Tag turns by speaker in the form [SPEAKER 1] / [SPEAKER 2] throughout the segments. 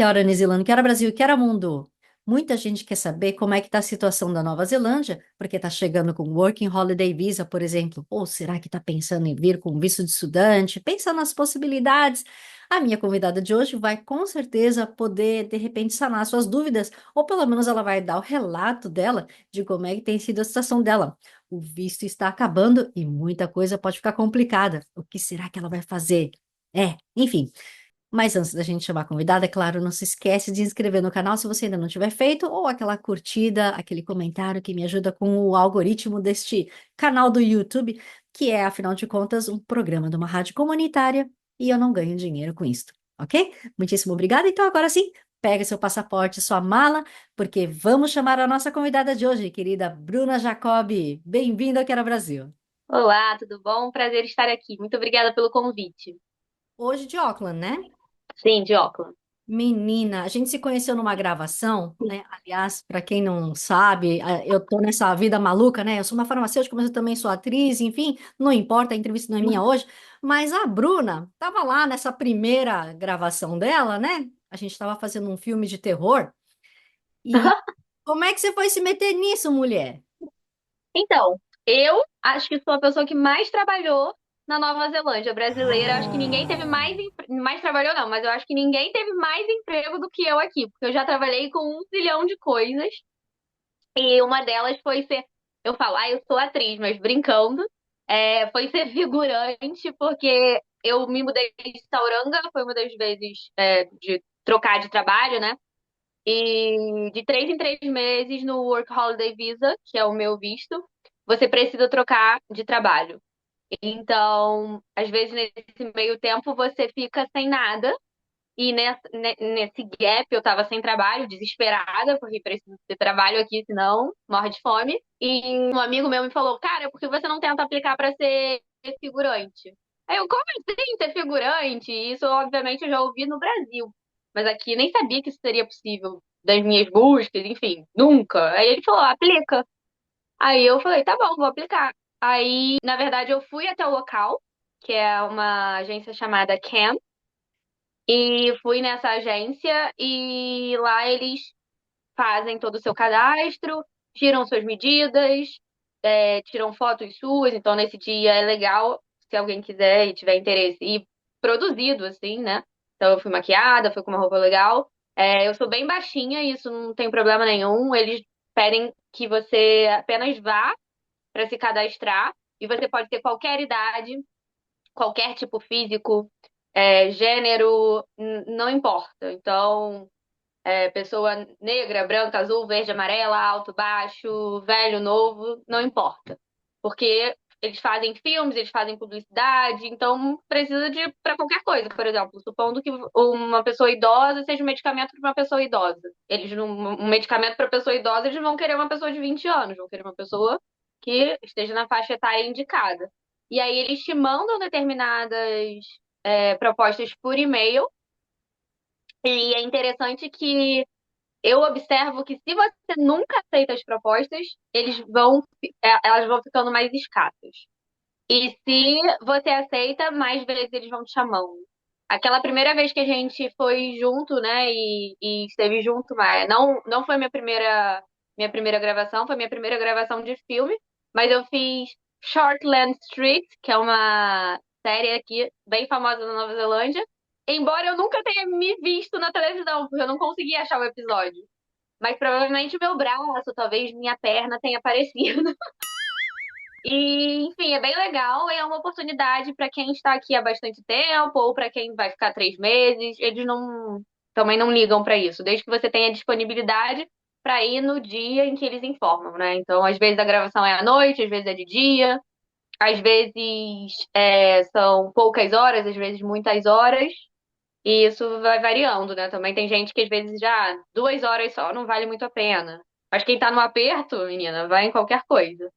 [SPEAKER 1] Que hora New Zelândia, que hora Brasil, que hora mundo. Muita gente quer saber como é que está a situação da Nova Zelândia, porque está chegando com Working Holiday Visa, por exemplo. Ou será que está pensando em vir com visto de estudante? Pensa nas possibilidades. A minha convidada de hoje vai com certeza poder, de repente, sanar suas dúvidas, ou pelo menos ela vai dar o relato dela de como é que tem sido a situação dela. O visto está acabando e muita coisa pode ficar complicada. O que será que ela vai fazer? Enfim. Mas antes da gente chamar a convidada, é claro, não se esquece de se inscrever no canal se você ainda não tiver feito, ou aquela curtida, aquele comentário que me ajuda com o algoritmo deste canal do YouTube, que é, afinal de contas, um programa de uma rádio comunitária e eu não ganho dinheiro com isso, ok? Muitíssimo obrigada. Então, agora sim, pega seu passaporte, sua mala, porque vamos chamar a nossa convidada de hoje, querida Bruna Jacobi. Bem-vinda ao Quero Brasil.
[SPEAKER 2] Olá, tudo bom? Prazer estar aqui. Muito obrigada pelo convite.
[SPEAKER 1] Hoje de Auckland, né?
[SPEAKER 2] Sim, de Auckland.
[SPEAKER 1] Menina, a gente se conheceu numa gravação, né? Aliás, para quem não sabe, eu tô nessa vida maluca, né? Eu sou uma farmacêutica, mas eu também sou atriz, enfim, não importa, a entrevista não é minha hoje. Mas a Bruna estava lá nessa primeira gravação dela, né? A gente estava fazendo um filme de terror. E como é que você foi se meter nisso, mulher?
[SPEAKER 2] Então, eu acho que sou a pessoa que mais trabalhou na Nova Zelândia brasileira. Acho que ninguém teve mais trabalhou não, mas eu acho que ninguém teve mais emprego do que eu aqui, porque eu já trabalhei com um zilhão de coisas e uma delas foi ser, eu falo, eu sou atriz, mas brincando, foi ser figurante, porque eu me mudei de Tauranga, foi uma das vezes de trocar de trabalho, né? E de 3 em 3 meses no Work Holiday Visa, que é o meu visto, você precisa trocar de trabalho. Então, às vezes nesse meio tempo você fica sem nada. E nesse gap eu tava sem trabalho, desesperada, porque preciso ter trabalho aqui, senão morre de fome. E um amigo meu me falou, cara, por que você não tenta aplicar para ser figurante? Aí eu, como assim ser figurante? Isso, obviamente, eu já ouvi no Brasil. Mas aqui nem sabia que isso seria possível das minhas buscas, enfim, nunca. Aí ele falou, aplica. Aí eu falei, tá bom, vou aplicar. Aí, na verdade, eu fui até o local, que é uma agência chamada CAM, e fui nessa agência e lá eles fazem todo o seu cadastro, tiram suas medidas, tiram fotos suas. Então, nesse dia é legal, se alguém quiser e tiver interesse, e produzido, assim, né? Então, eu fui maquiada, fui com uma roupa legal. Eu sou bem baixinha, isso não tem problema nenhum. Eles pedem que você apenas vá para se cadastrar e você pode ter qualquer idade, qualquer tipo físico, gênero, não importa. Então, pessoa negra, branca, azul, verde, amarela, alto, baixo, velho, novo, não importa. Porque eles fazem filmes, eles fazem publicidade, então precisa de para qualquer coisa. Por exemplo, supondo que uma pessoa idosa seja um medicamento para uma pessoa idosa. Um medicamento para pessoa idosa, eles vão querer uma pessoa de 20 anos, vão querer uma pessoa que esteja na faixa etária indicada. E aí eles te mandam determinadas propostas por e-mail. E é interessante que eu observo que se você nunca aceita as propostas, elas vão ficando mais escassas. E se você aceita, mais vezes eles vão te chamando. Aquela primeira vez que a gente foi junto, né, e esteve junto, mas não foi minha primeira gravação, foi minha primeira gravação de filme, mas eu fiz Shortland Street, que é uma série aqui bem famosa na Nova Zelândia, embora eu nunca tenha me visto na televisão, porque eu não consegui achar o episódio. Mas provavelmente o meu braço, talvez minha perna tenha aparecido. E, enfim, é bem legal e é uma oportunidade para quem está aqui há bastante tempo ou para quem vai ficar 3 meses. Eles também não ligam para isso, desde que você tenha disponibilidade para ir no dia em que eles informam, né? Então, às vezes a gravação é à noite, às vezes é de dia, às vezes são poucas horas, às vezes muitas horas. E isso vai variando, né? Também tem gente que às vezes já 2 horas só não vale muito a pena. Mas quem tá no aperto, menina, vai em qualquer coisa.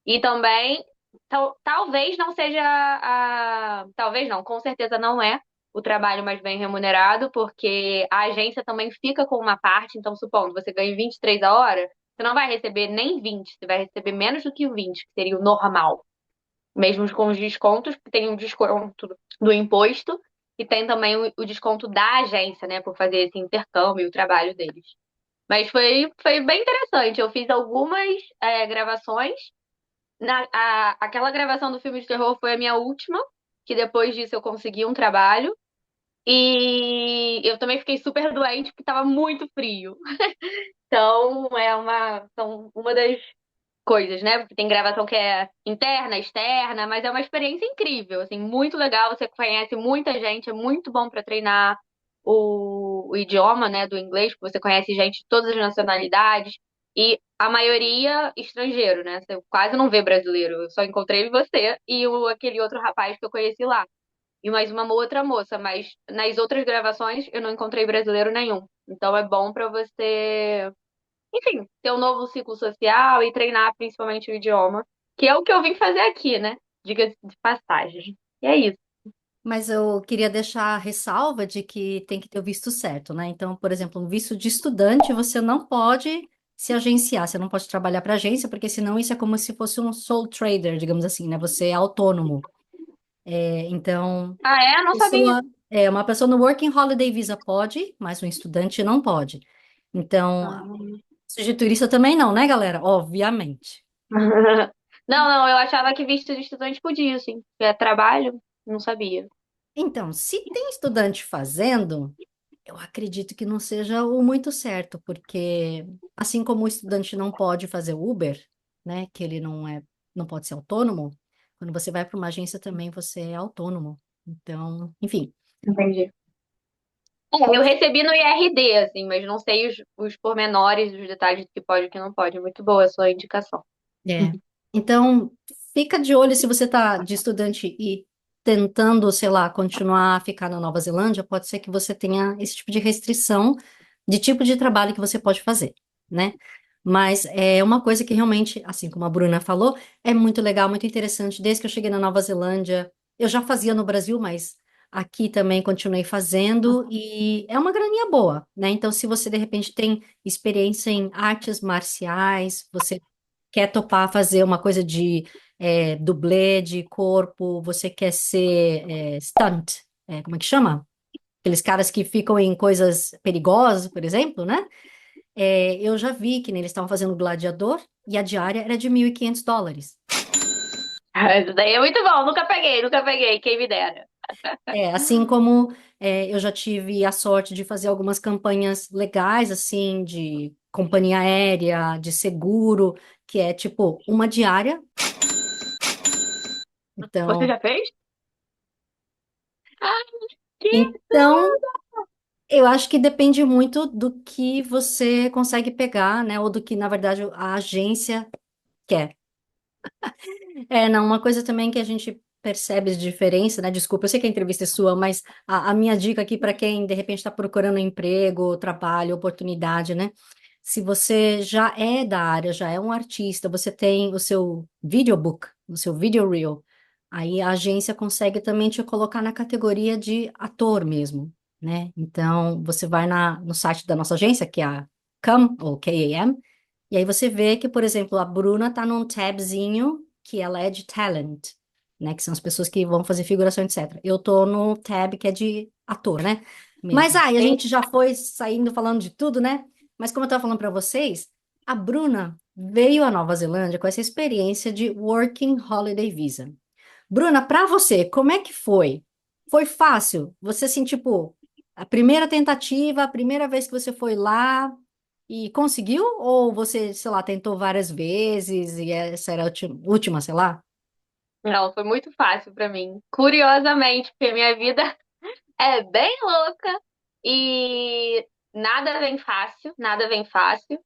[SPEAKER 2] E também, talvez não seja talvez não, com certeza não é o trabalho mais bem remunerado, porque a agência também fica com uma parte. Então, supondo, você ganha 23 a hora, você não vai receber nem 20, você vai receber menos do que o 20, que seria o normal. Mesmo com os descontos, que tem um desconto do imposto. E tem também o desconto da agência, né, por fazer esse intercâmbio e o trabalho deles. Mas foi bem interessante. Eu fiz algumas gravações. Aquela gravação do filme de terror foi a minha última, que depois disso eu consegui um trabalho. E eu também fiquei super doente porque estava muito frio. Então, são uma das coisas, né? Porque tem gravação que é interna, externa, mas é uma experiência incrível, assim, muito legal. Você conhece muita gente, é muito bom para treinar o idioma, né, do inglês, porque você conhece gente de todas as nacionalidades e a maioria estrangeiro, né? Você quase não vê brasileiro. Eu só encontrei você e aquele outro rapaz que eu conheci lá. E mais uma outra moça, mas nas outras gravações eu não encontrei brasileiro nenhum. Então é bom para você, enfim, ter um novo ciclo social e treinar principalmente o idioma, que é o que eu vim fazer aqui, né? Diga de passagem. E é isso.
[SPEAKER 1] Mas eu queria deixar a ressalva de que tem que ter o visto certo, né? Então, por exemplo, um visto de estudante, você não pode se agenciar, você não pode trabalhar para agência, porque senão isso é como se fosse um sole trader, digamos assim, né? Você é autônomo. Então,
[SPEAKER 2] Ah, é? Não sabia.
[SPEAKER 1] uma pessoa no Working Holiday Visa pode, mas um estudante não pode. Então,
[SPEAKER 2] Ah.
[SPEAKER 1] visto de turista também não, né, galera? Obviamente.
[SPEAKER 2] Não, não, eu achava que visto de estudante podia, sim. É trabalho, não sabia.
[SPEAKER 1] Então, se tem estudante fazendo, eu acredito que não seja o muito certo, porque assim como o estudante não pode fazer Uber, né, que ele não pode ser autônomo, quando você vai para uma agência também você é autônomo. Então, enfim,
[SPEAKER 2] Entendi. Eu recebi no IRD, assim, mas não sei os pormenores, os detalhes do que pode e o que não pode. Muito boa a sua indicação.
[SPEAKER 1] é. Então, fica de olho se você está de estudante e tentando, sei lá, continuar a ficar na Nova Zelândia, pode ser que você tenha esse tipo de restrição de tipo de trabalho que você pode fazer, né? Mas é uma coisa que realmente, assim como a Bruna falou, é muito legal, muito interessante. Desde que eu cheguei na Nova Zelândia, eu já fazia no Brasil, mas aqui também continuei fazendo e é uma graninha boa, né? Então, se você de repente tem experiência em artes marciais, você quer topar fazer uma coisa de dublê de corpo, você quer ser stunt, como é que chama? Aqueles caras que ficam em coisas perigosas, por exemplo, né? Eu já vi que eles estavam fazendo Gladiador e a diária era de US$ 1.500.
[SPEAKER 2] Isso daí é muito bom. Nunca peguei, quem me dera.
[SPEAKER 1] Assim como eu já tive a sorte de fazer algumas campanhas legais, assim, de companhia aérea, de seguro, que é tipo uma diária.
[SPEAKER 2] Você
[SPEAKER 1] Então,
[SPEAKER 2] já fez? Ah, que
[SPEAKER 1] então eu acho que depende muito do que você consegue pegar, né? Ou do que, na verdade, a agência quer. Não, uma coisa também que a gente percebe de diferença, né? Desculpa, eu sei que a entrevista é sua, mas a minha dica aqui para quem de repente está procurando emprego, trabalho, oportunidade, né? Se você já é da área, já é um artista, você tem o seu videobook, o seu video reel, aí a agência consegue também te colocar na categoria de ator mesmo, né? Então, você vai no site da nossa agência, que é a CAM, ou KAM, e aí você vê que, por exemplo, a Bruna tá num tabzinho que ela é de talent, né? Que são as pessoas que vão fazer figuração, etc. Eu tô no tab que é de ator, né? Mas
[SPEAKER 2] mesmo.
[SPEAKER 1] aí a
[SPEAKER 2] Sim.
[SPEAKER 1] gente já foi saindo falando de tudo, né? Mas como eu tava falando para vocês, a Bruna veio à Nova Zelândia com essa experiência de Working Holiday Visa. Bruna, para você, como é que foi? Foi fácil? Você assim, tipo, a primeira tentativa, a primeira vez que você foi lá, e conseguiu? Ou você, sei lá, tentou várias vezes e essa era a última, sei lá?
[SPEAKER 2] Não, foi muito fácil pra mim. Curiosamente, porque minha vida é bem louca e nada vem fácil, nada vem fácil.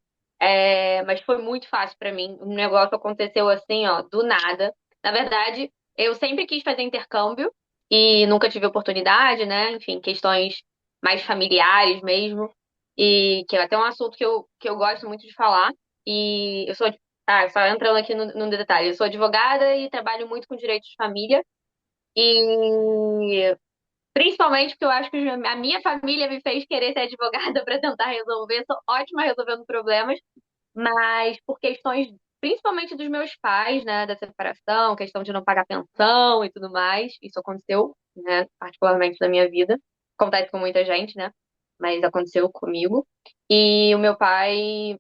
[SPEAKER 2] Mas foi muito fácil pra mim. O negócio aconteceu assim, ó, do nada. Na verdade, eu sempre quis fazer intercâmbio e nunca tive oportunidade, né? Enfim, questões mais familiares mesmo. E que é até um assunto que eu gosto muito de falar. E eu sou, só entrando aqui no detalhe, eu sou advogada e trabalho muito com direitos de família. E principalmente porque eu acho que a minha família me fez querer ser advogada para tentar resolver. Sou ótima resolvendo problemas, mas por questões principalmente dos meus pais, né, da separação, questão de não pagar pensão e tudo mais. Isso aconteceu, né, particularmente na minha vida. Acontece com muita gente, né, mas aconteceu comigo. E o meu pai,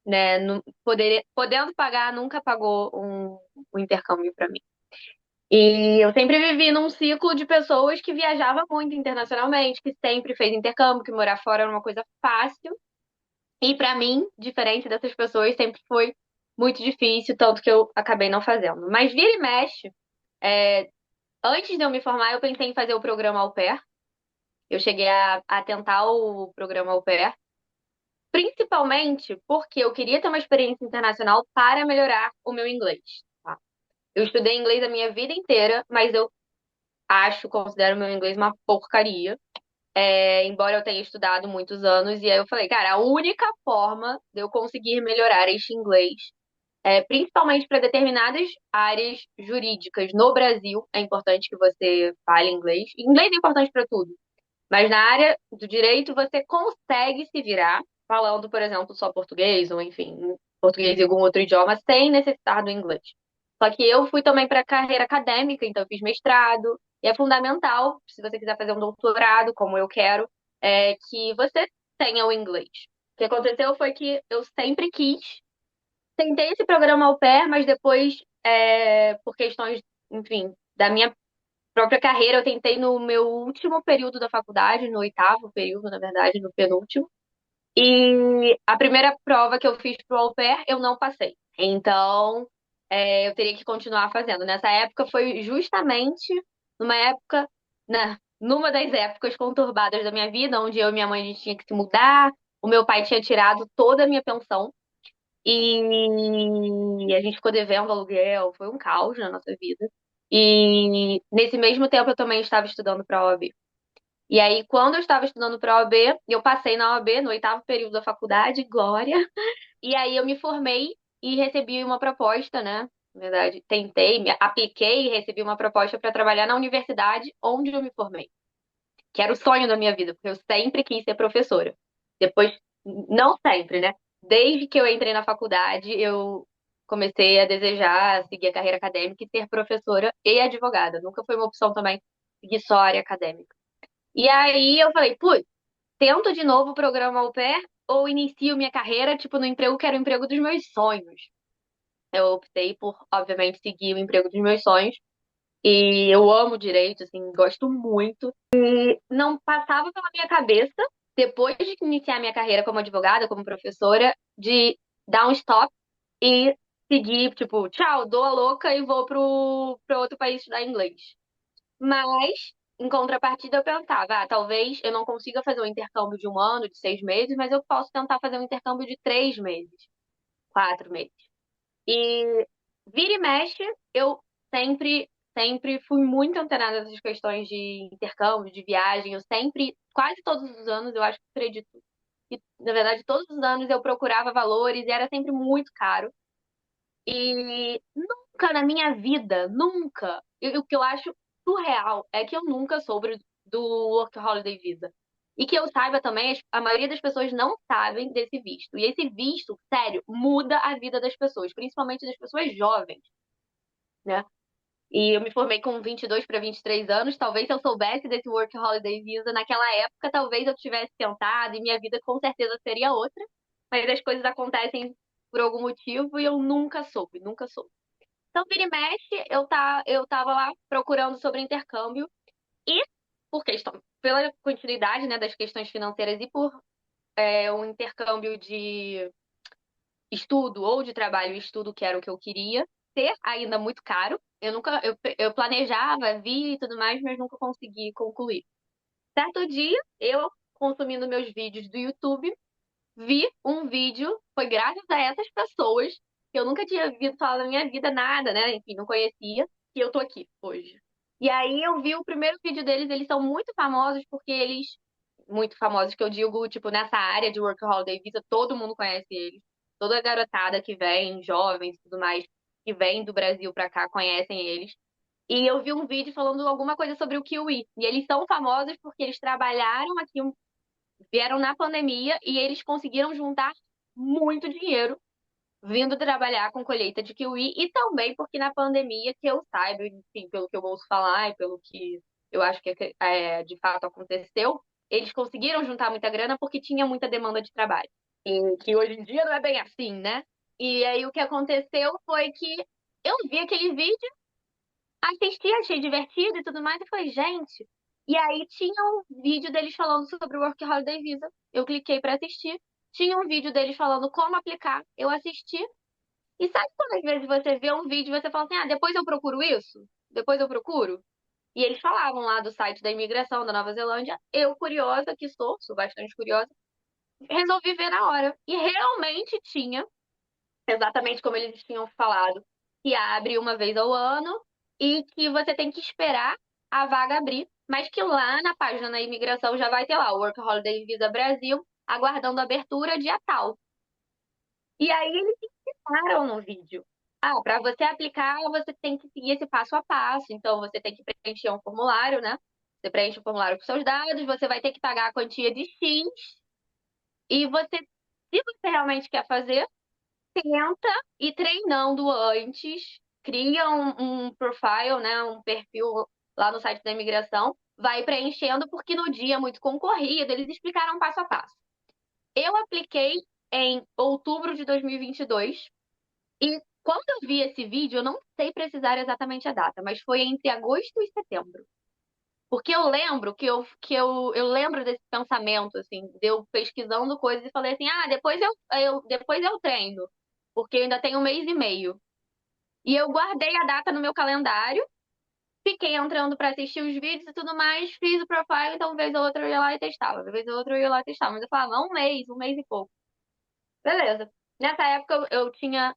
[SPEAKER 2] né, podendo pagar, nunca pagou um intercâmbio para mim. E eu sempre vivi num ciclo de pessoas que viajava muito internacionalmente, que sempre fez intercâmbio, que morar fora era uma coisa fácil. E pra mim, diferente dessas pessoas, sempre foi muito difícil, tanto que eu acabei não fazendo. Mas vira e mexe, é, antes de eu me formar, eu pensei em fazer o programa Au Pair. Eu cheguei a tentar o programa Au Pair, principalmente porque eu queria ter uma experiência internacional para melhorar o meu inglês. Tá? Eu estudei inglês a minha vida inteira, mas eu considero o meu inglês uma porcaria. Embora eu tenha estudado muitos anos, e aí eu falei, cara, a única forma de eu conseguir melhorar este inglês, principalmente para determinadas áreas jurídicas no Brasil, é importante que você fale inglês. Inglês é importante para tudo, mas na área do direito você consegue se virar falando, por exemplo, só português, ou enfim, português e algum outro idioma, sem necessitar do inglês. Só que eu fui também para carreira acadêmica, então eu fiz mestrado, e é fundamental, se você quiser fazer um doutorado, como eu quero, que você tenha o inglês. O que aconteceu foi que eu sempre quis, tentei esse programa au pair, mas depois, por questões, enfim, da minha própria carreira, eu tentei no meu último período da faculdade, no oitavo período, na verdade, no penúltimo. E a primeira prova que eu fiz pro au pair, eu não passei. Então, eu teria que continuar fazendo. Nessa época foi justamente numa época, né, numa das épocas conturbadas da minha vida, onde eu e minha mãe a gente tinha que se mudar, o meu pai tinha tirado toda a minha pensão e a gente ficou devendo aluguel, foi um caos na nossa vida. E nesse mesmo tempo eu também estava estudando para a OAB. E aí, quando eu estava estudando para a OAB, eu passei na OAB no oitavo período da faculdade, glória. E aí eu me formei e recebi uma proposta, né? Na verdade, apliquei e recebi uma proposta para trabalhar na universidade onde eu me formei, que era o sonho da minha vida, porque eu sempre quis ser professora. Depois, não sempre, né? Desde que eu entrei na faculdade, eu comecei a desejar seguir a carreira acadêmica e ser professora e advogada. Nunca foi uma opção também seguir só a área acadêmica. E aí eu falei, putz, tento de novo o programa Au Pair ou inicio minha carreira, tipo, no emprego que era o emprego dos meus sonhos. Eu optei por, obviamente, seguir o emprego dos meus sonhos. E eu amo direito, assim, gosto muito. Não passava pela minha cabeça, depois de iniciar minha carreira como advogada, como professora, de dar um stop e seguir, tipo, tchau, dou a louca e vou pro outro país estudar inglês. Mas, em contrapartida, eu pensava, talvez eu não consiga fazer um intercâmbio de um ano, de 6 meses, mas eu posso tentar fazer um intercâmbio de 3 meses, 4 meses. E vira e mexe, eu sempre fui muito antenada nessas questões de intercâmbio, de viagem. Eu sempre, quase todos os anos, eu acho que acredito que, na verdade, todos os anos eu procurava valores e era sempre muito caro. E nunca na minha vida, nunca, o que eu acho surreal é que eu nunca soube do Work Holiday Visa. E que eu saiba também, a maioria das pessoas não sabem desse visto. E esse visto, sério, muda a vida das pessoas, principalmente das pessoas jovens, né? E eu me formei com 22 para 23 anos. Talvez se eu soubesse desse Work Holiday Visa naquela época, talvez eu tivesse tentado e minha vida com certeza seria outra. Mas as coisas acontecem por algum motivo e eu nunca soube, nunca soube. Então, vira e mexe, eu tava lá procurando sobre intercâmbio e, pela continuidade, né, das questões financeiras e por um intercâmbio de estudo ou de trabalho e estudo, que era o que eu queria, ser ainda muito caro. Eu planejava, via e tudo mais, mas nunca consegui concluir. Certo dia, eu consumindo meus vídeos do YouTube, vi um vídeo, foi graças a essas pessoas, que eu nunca tinha ouvido falar na minha vida, nada, né? Enfim, não conhecia, que eu tô aqui hoje. E aí eu vi o primeiro vídeo deles, eles são muito famosos porque muito famosos que eu digo, tipo, nessa área de Work Holiday Visa, todo mundo conhece eles. Toda a garotada que vem, jovens e tudo mais, que vem do Brasil pra cá, conhecem eles. E eu vi um vídeo falando alguma coisa sobre o Kiwi. E eles são famosos porque eles trabalharam aqui vieram na pandemia e eles conseguiram juntar muito dinheiro vindo trabalhar com colheita de kiwi e também porque na pandemia, que eu saiba, enfim, pelo que eu ouço falar e pelo que eu acho que de fato aconteceu, eles conseguiram juntar muita grana porque tinha muita demanda de trabalho. E que hoje em dia não é bem assim, né? E aí o que aconteceu foi que eu vi aquele vídeo, assisti, achei divertido e tudo mais, e falei, gente. E aí tinha um vídeo deles falando sobre o Work Holiday Visa. Eu cliquei para assistir. Tinha um vídeo deles falando como aplicar. Eu assisti. E sabe quando às vezes você vê um vídeo e você fala assim, ah, depois eu procuro isso? Depois eu procuro? E eles falavam lá do site da imigração da Nova Zelândia. Eu, curiosa que sou bastante curiosa, resolvi ver na hora. E realmente tinha, exatamente como eles tinham falado, que abre uma vez ao ano e que você tem que esperar a vaga abrir, mas que lá na página da imigração já vai ter lá o Work Holiday Visa Brasil, aguardando abertura dia tal. E aí eles explicaram no vídeo. Ah, para você aplicar, você tem que seguir esse passo a passo. Então, você tem que preencher um formulário, né? Você preenche o formulário com seus dados, você vai ter que pagar a quantia de X. E você, se você realmente quer fazer, tenta ir treinando antes, cria um profile, né? Um perfil lá no site da imigração, vai preenchendo, porque no dia é muito concorrido, eles explicaram passo a passo. Eu apliquei em outubro de 2022. E quando eu vi esse vídeo, eu não sei precisar exatamente a data, mas foi entre agosto e setembro. Porque eu lembro eu lembro desse pensamento, assim, de eu pesquisando coisas e falei assim, ah, depois eu treino, porque eu ainda tenho um mês e meio. E eu guardei a data no meu calendário, fiquei entrando pra assistir os vídeos e tudo mais, fiz o profile, então vez ou outra eu ia lá e testava, vez ou outra eu ia lá e testava. Mas eu falava, um mês e pouco. Beleza. Nessa época eu tinha.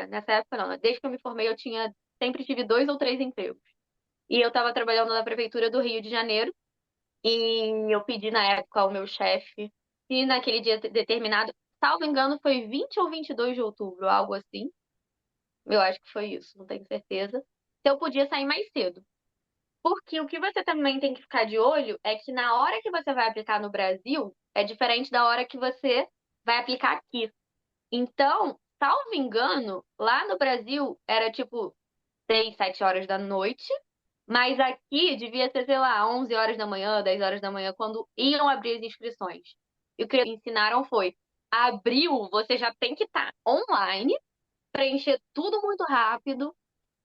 [SPEAKER 2] Nessa época não, né? Desde que eu me formei, eu tinha. Sempre tive 2 ou 3 empregos. E eu estava trabalhando na prefeitura do Rio de Janeiro. E eu pedi na época ao meu chefe, se naquele dia determinado, salvo engano, foi 20 ou 22 de outubro, algo assim. Eu acho que foi isso, não tenho certeza. Se eu podia sair mais cedo. Porque o que você também tem que ficar de olho é que na hora que você vai aplicar no Brasil, é diferente da hora que você vai aplicar aqui. Então, salvo engano, lá no Brasil era tipo 6, 7 horas da noite, mas aqui devia ser, sei lá, 11 horas da manhã, 10 horas da manhã, quando iam abrir as inscrições. E o que eles ensinaram foi: abriu, você já tem que estar online, preencher tudo muito rápido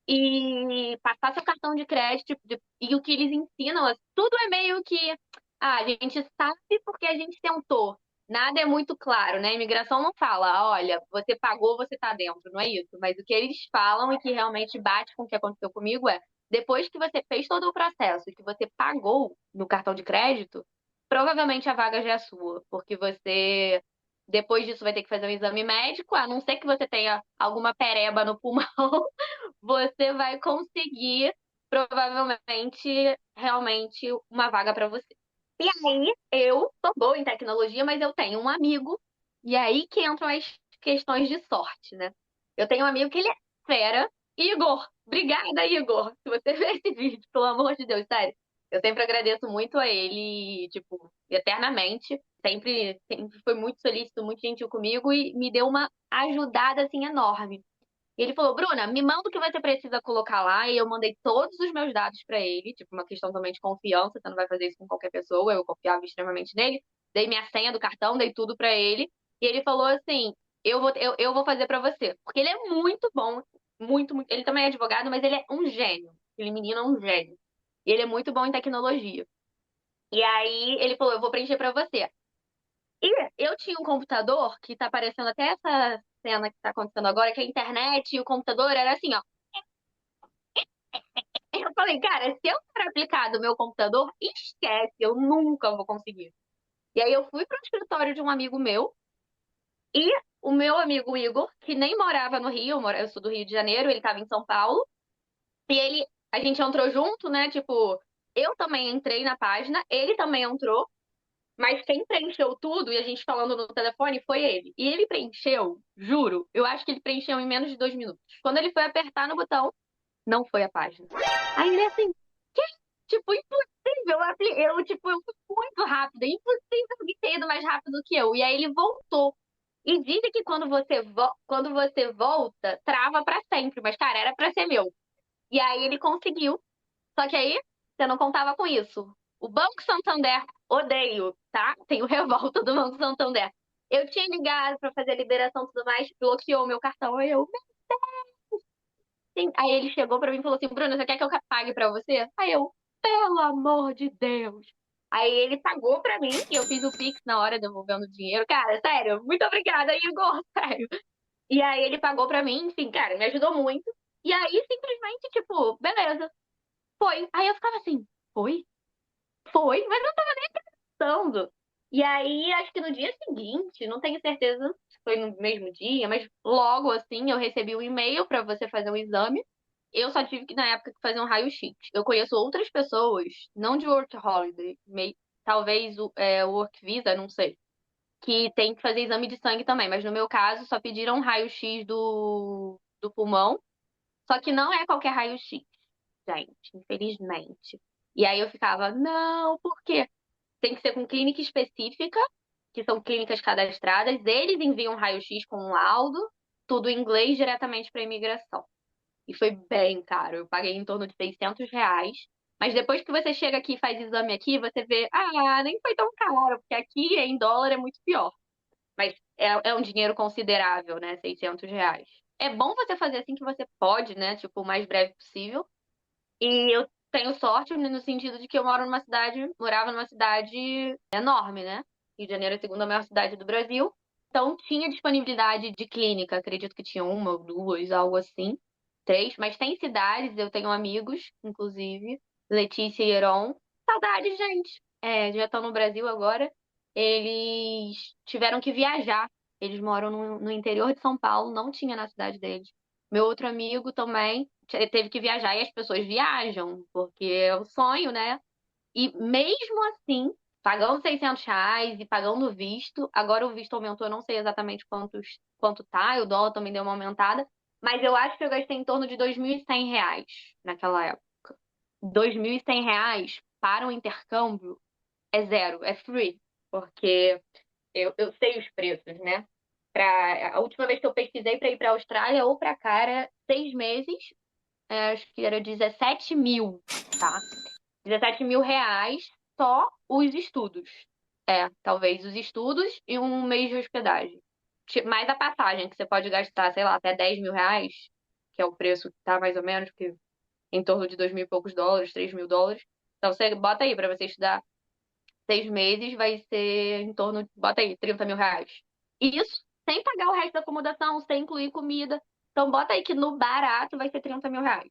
[SPEAKER 2] e passar seu cartão de crédito. E o que eles ensinam, tudo é meio que a gente sabe porque a gente tentou. Nada é muito claro, né? A imigração não fala, olha, você pagou, você tá dentro, não é isso. Mas o que eles falam e que realmente bate com o que aconteceu comigo é, depois que você fez todo o processo e que você pagou no cartão de crédito, provavelmente a vaga já é sua, porque você depois disso vai ter que fazer um exame médico, a não ser que você tenha alguma pereba no pulmão, você vai conseguir provavelmente realmente uma vaga para você. E aí, eu sou boa em tecnologia, mas eu tenho um amigo, e aí que entram as questões de sorte, né? Eu tenho um amigo que ele é fera. Igor, obrigada, Igor. Se você ver esse vídeo, pelo amor de Deus, sério. Eu sempre agradeço muito a ele, tipo, eternamente. Sempre foi muito solícito, muito gentil comigo e me deu uma ajudada, assim, enorme. E ele falou, Bruna, me manda o que você precisa colocar lá. E eu mandei todos os meus dados pra ele, tipo, uma questão também de confiança, você não vai fazer isso com qualquer pessoa, eu confiava extremamente nele. Dei minha senha do cartão, dei tudo pra ele. E ele falou assim, eu vou fazer pra você. Porque ele é muito bom, muito, muito. Ele também é advogado, mas ele é um gênio. Aquele menino é um gênio. E ele é muito bom em tecnologia. E aí ele falou, eu vou preencher pra você. E eu tinha um computador que tá aparecendo até essa cena que tá acontecendo agora, que a internet e o computador era assim, ó. Eu falei, cara, se eu for aplicar do meu computador, esquece, eu nunca vou conseguir. E aí eu fui pro escritório de um amigo meu e o meu amigo Igor, que nem morava no Rio, eu sou do Rio de Janeiro, ele tava em São Paulo, e a gente entrou junto, né? Tipo, eu também entrei na página, ele também entrou. Mas quem preencheu tudo, e a gente falando no telefone, foi ele. E ele preencheu, juro, eu acho que ele preencheu em menos de 2 minutos. Quando ele foi apertar no botão, não foi a página. Aí ele assim, que? Tipo, impossível. Eu fui muito rápida, impossível alguém ter ido mais rápido que eu. E aí ele voltou. E dizem que quando você volta, trava pra sempre. Mas, cara, era pra ser meu. E aí ele conseguiu. Só que aí, você não contava com isso. O Banco Santander, odeio, tá? Tenho revolta do Banco Santander. Eu tinha ligado pra fazer a liberação e tudo mais, bloqueou meu cartão. Aí eu, sim. Aí ele chegou pra mim e falou assim: Bruno, você quer que eu pague pra você? Aí eu, pelo amor de Deus. Aí ele pagou pra mim e eu fiz o Pix na hora devolvendo o dinheiro. Cara, sério, muito obrigada, Igor, sério. E aí ele pagou pra mim, enfim, cara, me ajudou muito. E aí simplesmente, tipo, beleza, foi. Aí eu ficava assim, foi? Foi? Mas eu tava nem pensando. E aí, acho que no dia seguinte, não tenho certeza se foi no mesmo dia, mas logo assim eu recebi um e-mail pra você fazer um exame. Eu só tive que, na época, fazer um raio-x. Eu conheço outras pessoas, não de work holiday, talvez work visa, não sei, que tem que fazer exame de sangue também. Mas no meu caso, só pediram um raio-x do pulmão. Só que não é qualquer raio-x, gente, infelizmente. E aí eu ficava, não, por quê? Tem que ser com clínica específica, que são clínicas cadastradas. Eles enviam um raio-x com um laudo, tudo em inglês diretamente para imigração. E foi bem caro. Eu paguei em torno de R$ 600. Mas depois que você chega aqui e faz exame aqui, você vê, nem foi tão caro, porque aqui em dólar é muito pior. Mas é um dinheiro considerável, né? R$ 600. É bom você fazer assim que você pode, né? Tipo, o mais breve possível. E eu tenho sorte no sentido de que eu morava numa cidade enorme, né? Rio de Janeiro é a segunda maior cidade do Brasil. Então tinha disponibilidade de clínica, acredito que tinha uma ou duas, algo assim, três, mas tem cidades, eu tenho amigos, inclusive, Letícia e Heron. Saudades, gente. Já estão no Brasil agora. Eles tiveram que viajar. Eles moram no interior de São Paulo, não tinha na cidade deles. Meu outro amigo também teve que viajar e as pessoas viajam, porque é o sonho, né? E mesmo assim, pagando R$ 600 e pagando o visto, agora o visto aumentou, eu não sei exatamente quanto tá, o dólar também deu uma aumentada, mas eu acho que eu gastei em torno de R$ 2.100 naquela época. R$ 2.100 para um intercâmbio é zero, é free, porque eu sei os preços, né? A última vez que eu pesquisei para ir para a Austrália ou para cá era 6 meses, acho que era 17 mil, tá? R$ 17.000 só os estudos. Talvez os estudos e um mês de hospedagem. Mais a passagem, que você pode gastar, sei lá, até R$ 10.000, que é o preço que tá mais ou menos, que em torno de 2.000 e poucos dólares, US$ 3.000. Então você bota aí, para você estudar 6 meses, vai ser em torno, bota aí, R$ 30.000. Isso sem pagar o resto da acomodação, sem incluir comida. Então bota aí que no barato vai ser R$ 30.000.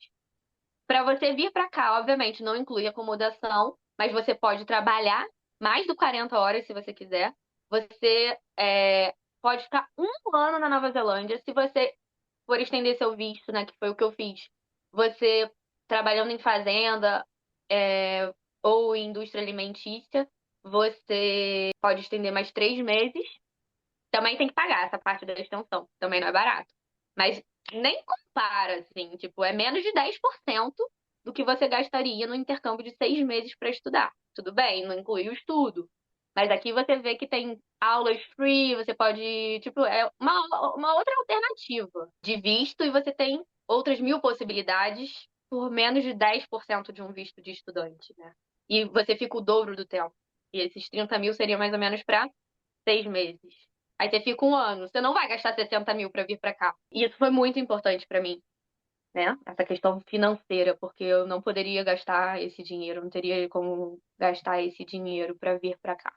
[SPEAKER 2] Para você vir para cá, obviamente, não inclui acomodação, mas você pode trabalhar mais de 40 horas se você quiser. Você pode ficar um ano na Nova Zelândia. Se você for estender seu visto, né, que foi o que eu fiz, você trabalhando em fazenda é, ou em indústria alimentícia, você pode estender mais 3 meses. Também tem que pagar essa parte da extensão, também não é barato. Mas nem compara, assim, tipo, é menos de 10% do que você gastaria no intercâmbio de 6 meses para estudar. Tudo bem, não inclui o estudo. Mas aqui você vê que tem aulas free, você pode, tipo, é uma outra alternativa de visto e você tem outras mil possibilidades por menos de 10% de um visto de estudante, né? E você fica o dobro do tempo. E esses 30 mil seriam mais ou menos para 6 meses. Aí você fica um ano. Você não vai gastar 60 mil para vir para cá. E isso foi muito importante para mim, né? Essa questão financeira, porque eu não poderia gastar esse dinheiro, não teria como gastar esse dinheiro para vir para cá.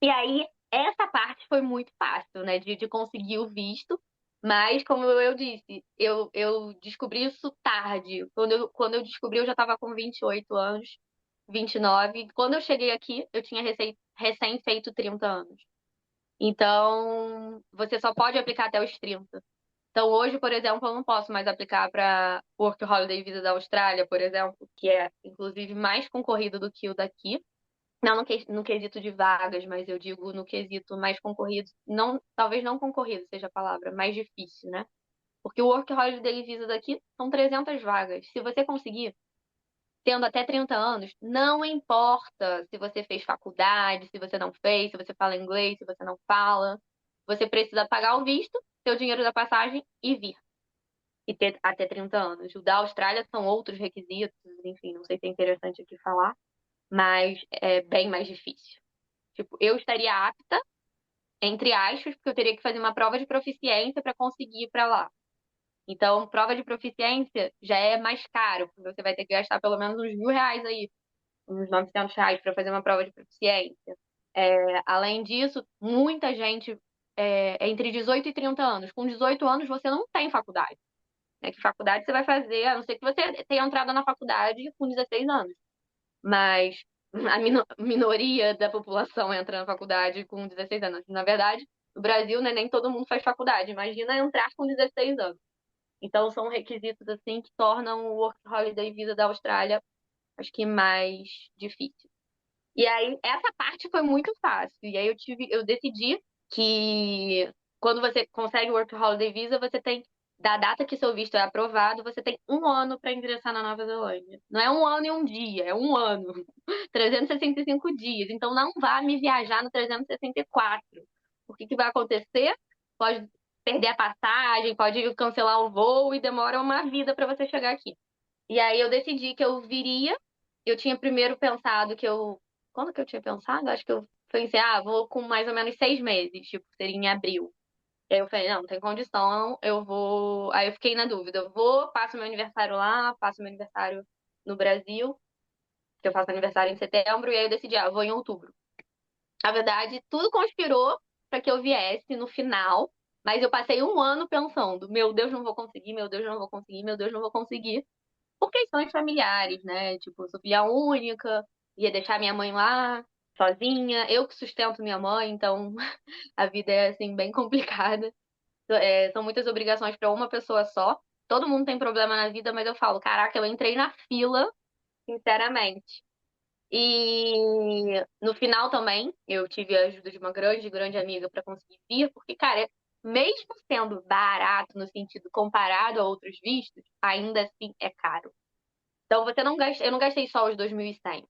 [SPEAKER 2] E aí, essa parte foi muito fácil, né? De conseguir o visto. Mas, como eu disse, eu descobri isso tarde. Quando eu descobri, eu já estava com 28 anos, 29. Quando eu cheguei aqui, eu tinha recém feito 30 anos. Então, você só pode aplicar até os 30. Então, hoje, por exemplo, eu não posso mais aplicar para Work Holiday Visa da Austrália, por exemplo, que é, inclusive, mais concorrido do que o daqui. Não no quesito de vagas, mas eu digo no quesito mais concorrido. Não, talvez não concorrido seja a palavra, mais difícil, né? Porque o Work Holiday Visa daqui são 300 vagas. Se você conseguir, tendo até 30 anos, não importa se você fez faculdade, se você não fez, se você fala inglês, se você não fala. Você precisa pagar o visto, ter o dinheiro da passagem e vir. E ter até 30 anos. O da Austrália são outros requisitos, enfim, não sei se é interessante aqui falar, mas é bem mais difícil. Tipo, eu estaria apta, entre aspas, porque eu teria que fazer uma prova de proficiência para conseguir ir para lá. Então, prova de proficiência já é mais caro, porque você vai ter que gastar pelo menos uns R$ 1.000 aí, uns R$ 900 para fazer uma prova de proficiência. Além disso, muita gente é entre 18 e 30 anos. Com 18 anos, você não tem faculdade. Né? Que faculdade você vai fazer, a não ser que você tenha entrado na faculdade com 16 anos. Mas a minoria da população entra na faculdade com 16 anos. Na verdade, no Brasil, né, nem todo mundo faz faculdade. Imagina entrar com 16 anos. Então, são requisitos assim que tornam o Work Holiday Visa da Austrália, acho que mais difícil. E aí, essa parte foi muito fácil. E aí, eu decidi que quando você consegue o Work Holiday Visa, você tem, da data que seu visto é aprovado, você tem um ano para ingressar na Nova Zelândia. Não é um ano e um dia, é um ano. 365 dias. Então, não vá me viajar no 364. O que que vai acontecer? Pode perder a passagem, pode cancelar o voo e demora uma vida para você chegar aqui. E aí, eu decidi que eu viria. Eu tinha primeiro pensado que eu. Quando que eu tinha pensado? Acho que eu pensei, vou com mais ou menos 6 meses, tipo, seria em abril. E aí eu falei, não, não tem condição, eu vou. Aí eu fiquei na dúvida, eu vou, passo meu aniversário lá, passo meu aniversário no Brasil, que eu faço aniversário em setembro, e aí eu decidi, eu vou em outubro. Na verdade, tudo conspirou para que eu viesse no final, mas eu passei um ano pensando, meu Deus, não vou conseguir, meu Deus, não vou conseguir, meu Deus, não vou conseguir por questões familiares, né? Tipo, eu sou filha única, ia deixar minha mãe lá sozinha, eu que sustento minha mãe, então a vida é assim bem complicada. São muitas obrigações para uma pessoa só. Todo mundo tem problema na vida, mas eu falo, caraca, eu entrei na fila, sinceramente. E no final também, eu tive a ajuda de uma grande, grande amiga para conseguir vir, porque, cara, mesmo sendo barato no sentido comparado a outros vistos, ainda assim é caro. Então você não gasta, eu não gastei só os 2.100.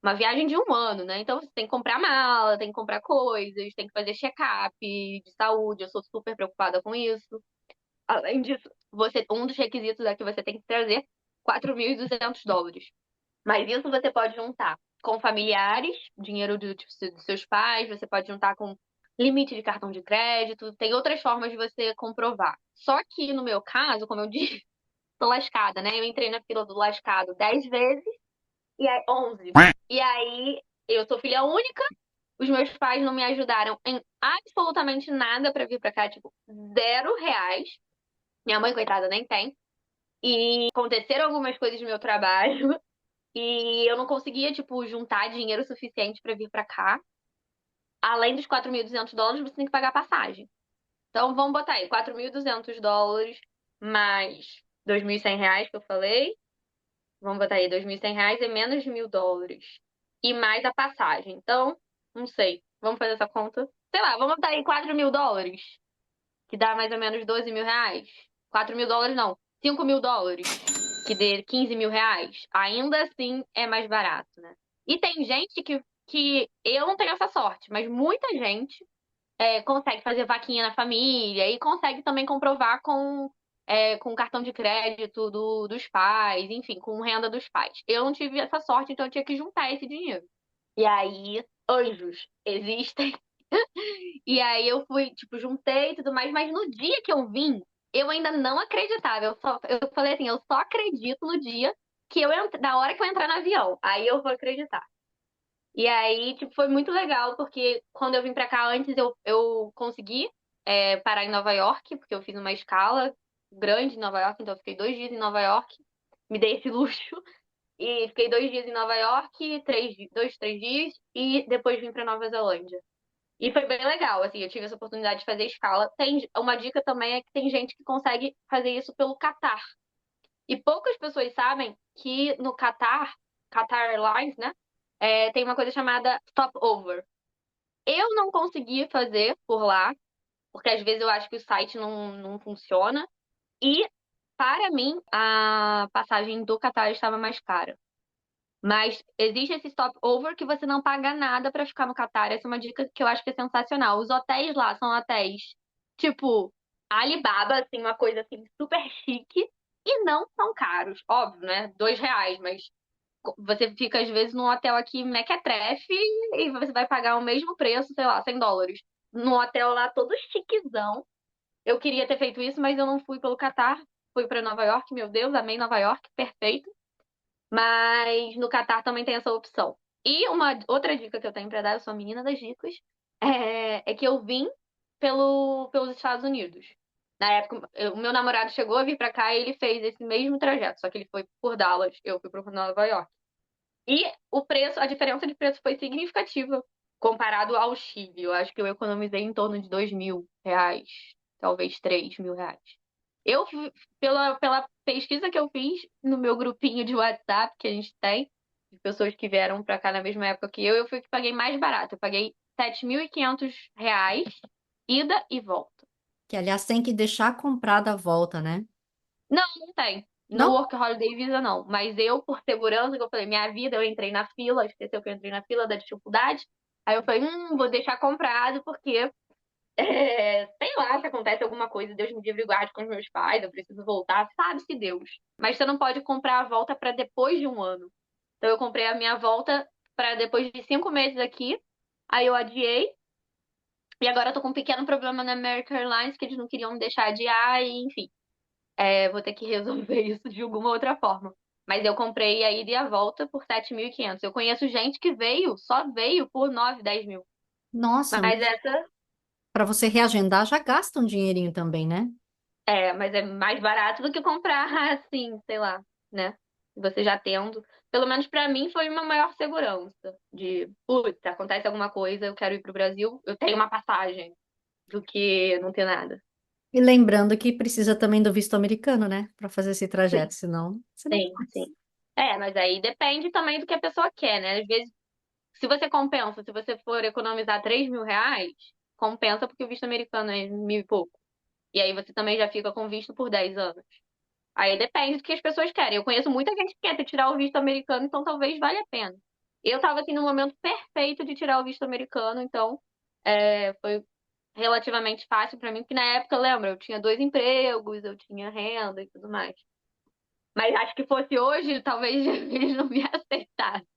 [SPEAKER 2] Uma viagem de um ano, né? Então você tem que comprar mala, tem que comprar coisas, tem que fazer check-up de saúde. Eu sou super preocupada com isso. Além disso, um dos requisitos é que você tem que trazer US$ 4.200. Mas isso você pode juntar com familiares, dinheiro dos seus pais, você pode juntar com limite de cartão de crédito, tem outras formas de você comprovar. Só que no meu caso, como eu disse, tô lascada, né? Eu entrei na fila do lascado 10 vezes, e aí 11. E aí eu sou filha única, os meus pais não me ajudaram em absolutamente nada pra vir pra cá, tipo, R$ 0. Minha mãe, coitada, nem tem. E aconteceram algumas coisas no meu trabalho e eu não conseguia, tipo, juntar dinheiro suficiente pra vir pra cá. Além dos US$ 4.200, você tem que pagar passagem. Então vamos botar aí, US$ 4.200 mais R$ 2.100 que eu falei. Vamos botar aí, R$ 2.100 é menos de US$ 1.000. E mais a passagem. Então, não sei. Vamos fazer essa conta. Sei lá, vamos botar aí US$ 4.000, que dá mais ou menos R$ 12.000. US$ 4.000 não, US$ 5.000, que dê R$ 15.000. Ainda assim é mais barato, né? E tem gente que eu não tenho essa sorte, mas muita gente consegue fazer vaquinha na família e consegue também comprovar com cartão de crédito dos pais, enfim, com renda dos pais. Eu não tive essa sorte, então eu tinha que juntar esse dinheiro. E aí, anjos existem. E aí eu fui, tipo, juntei e tudo mais, mas no dia que eu vim, eu ainda não acreditava. Eu falei assim, eu só acredito no dia que na hora que eu entrar no avião. Aí eu vou acreditar. E aí, tipo, foi muito legal, porque quando eu vim pra cá antes, eu consegui parar em Nova York, porque eu fiz uma escala grande em Nova York, então eu fiquei 2 dias em Nova York, me dei esse luxo, e fiquei 2 dias em Nova York, 3 dias, e depois vim pra Nova Zelândia. E foi bem legal, assim, eu tive essa oportunidade de fazer escala. Uma dica também é que tem gente que consegue fazer isso pelo Qatar. E poucas pessoas sabem que no Qatar, Qatar Airlines, né? Tem uma coisa chamada stopover. Eu não consegui fazer por lá, porque às vezes eu acho que o site não funciona. E, para mim, a passagem do Qatar estava mais cara. Mas existe esse stopover que você não paga nada pra ficar no Catar. Essa é uma dica que eu acho que é sensacional. Os hotéis lá são hotéis tipo Alibaba, assim, uma coisa assim super chique e não são caros. Óbvio, né? R$ 2, mas você fica às vezes num hotel aqui mequetrefe e você vai pagar o mesmo preço, sei lá, US$ 100. Num hotel lá todo chiquezão. Eu queria ter feito isso, mas eu não fui pelo Catar. Fui pra Nova York, meu Deus, amei Nova York, perfeito. Mas no Catar também tem essa opção. E uma outra dica que eu tenho pra dar, eu sou a menina das dicas, é que eu vim pelos Estados Unidos. Na época, o meu namorado chegou a vir pra cá e ele fez esse mesmo trajeto, só que ele foi por Dallas, eu fui por Nova York. E o preço, a diferença de preço foi significativa comparado ao Chile. Eu acho que eu economizei em torno de R$ 2.000, talvez R$ 3.000. Eu, pela pesquisa que eu fiz no meu grupinho de WhatsApp que a gente tem, de pessoas que vieram pra cá na mesma época que eu fui que paguei mais barato. Eu paguei R$ 7.500, ida e volta.
[SPEAKER 1] Que, aliás, tem que deixar comprada a volta, né?
[SPEAKER 2] Não, não tem. No
[SPEAKER 1] Não?
[SPEAKER 2] Work Holiday Visa não. Mas eu, por segurança, que eu falei, minha vida, eu entrei na fila, esqueceu que eu entrei na fila da dificuldade. Aí eu falei, vou deixar comprado, porque sei lá se acontece alguma coisa, Deus me livre e guarde com os meus pais, eu preciso voltar, sabe-se Deus. Mas você não pode comprar a volta para depois de um ano. Então eu comprei a minha volta para depois de 5 meses aqui, aí eu adiei, e agora eu tô com um pequeno problema na American Airlines, que eles não queriam me deixar adiar, e enfim, vou ter que resolver isso de alguma outra forma. Mas eu comprei a ida e a volta por 7.500. Eu conheço gente que veio, só veio por 9, 10 mil.
[SPEAKER 1] Nossa,
[SPEAKER 2] Mas essa
[SPEAKER 1] para você reagendar já gasta um dinheirinho também, né?
[SPEAKER 2] mas é mais barato do que comprar assim, sei lá, né? Você já tendo. Pelo menos pra mim foi uma maior segurança de, putz, acontece alguma coisa, eu quero ir pro Brasil, eu tenho uma passagem, do que não ter nada.
[SPEAKER 1] E lembrando que precisa também do visto americano, né? Para fazer esse
[SPEAKER 2] Sim,
[SPEAKER 1] trajeto, senão você não
[SPEAKER 2] sim,
[SPEAKER 1] faz.
[SPEAKER 2] sim. Mas aí depende também do que a pessoa quer, né? Às vezes, se você compensa, se você for economizar R$ 3.000, compensa porque o visto americano é mil e pouco. E aí você também já fica com visto por 10 anos. Aí depende do que as pessoas querem. Eu conheço muita gente que quer tirar o visto americano, então talvez valha a pena. Eu tava assim no momento perfeito de tirar o visto americano, então foi relativamente fácil pra mim, porque na época, lembra, eu tinha dois empregos, eu tinha renda e tudo mais. Mas acho que fosse hoje, talvez eles não me aceitassem.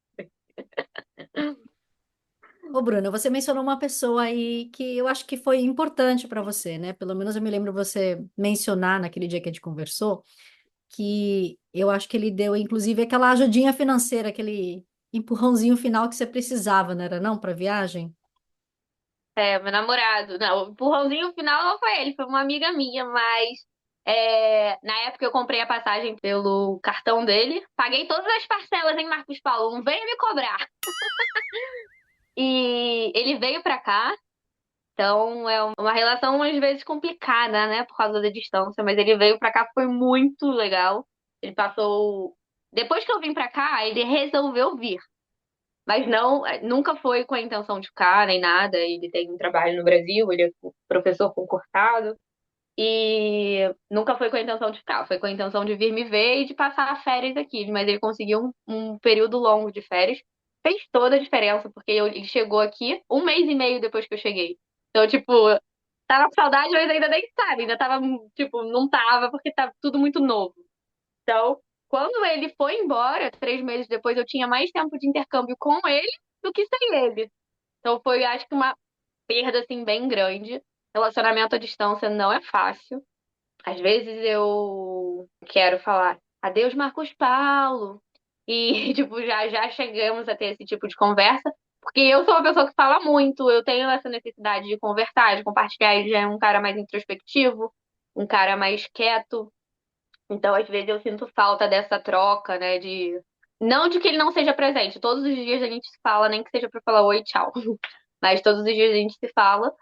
[SPEAKER 1] Ô, Bruna, você mencionou uma pessoa aí que eu acho que foi importante para você, né? Pelo menos eu me lembro você mencionar naquele dia que a gente conversou, que eu acho que ele deu, inclusive, aquela ajudinha financeira, aquele empurrãozinho final que você precisava, não era não, para viagem?
[SPEAKER 2] Meu namorado. Não, o empurrãozinho final não foi ele, foi uma amiga minha, mas na época eu comprei a passagem pelo cartão dele, paguei todas as parcelas em Marcos Paulo, não veio me cobrar. E ele veio pra cá, então é uma relação às vezes complicada, né, por causa da distância, mas ele veio pra cá, foi muito legal. Ele passou. Depois que eu vim pra cá, ele resolveu vir. Mas não, nunca foi com a intenção de ficar, nem nada. Ele tem um trabalho no Brasil, ele é professor concursado. E nunca foi com a intenção de ficar, foi com a intenção de vir me ver e de passar férias aqui. Mas ele conseguiu um período longo de férias. Fez toda a diferença, porque ele chegou aqui 1 mês e meio depois que eu cheguei. Então, tipo, tava com saudade, mas ainda nem sabe. Ainda tava, tipo, não tava, porque tá tudo muito novo. Então, quando ele foi embora, 3 meses depois, eu tinha mais tempo de intercâmbio com ele do que sem ele. Então, foi, acho que, uma perda, assim, bem grande. Relacionamento à distância não é fácil. Às vezes eu quero falar, adeus, Marcos Paulo. E, tipo, já chegamos a ter esse tipo de conversa. Porque eu sou uma pessoa que fala muito, eu tenho essa necessidade de conversar, de compartilhar. Ele já é um cara mais introspectivo, um cara mais quieto. Então, às vezes, eu sinto falta dessa troca, né? De. Não de que ele não seja presente. Todos os dias a gente se fala, nem que seja pra falar oi, tchau. Mas todos os dias a gente se fala.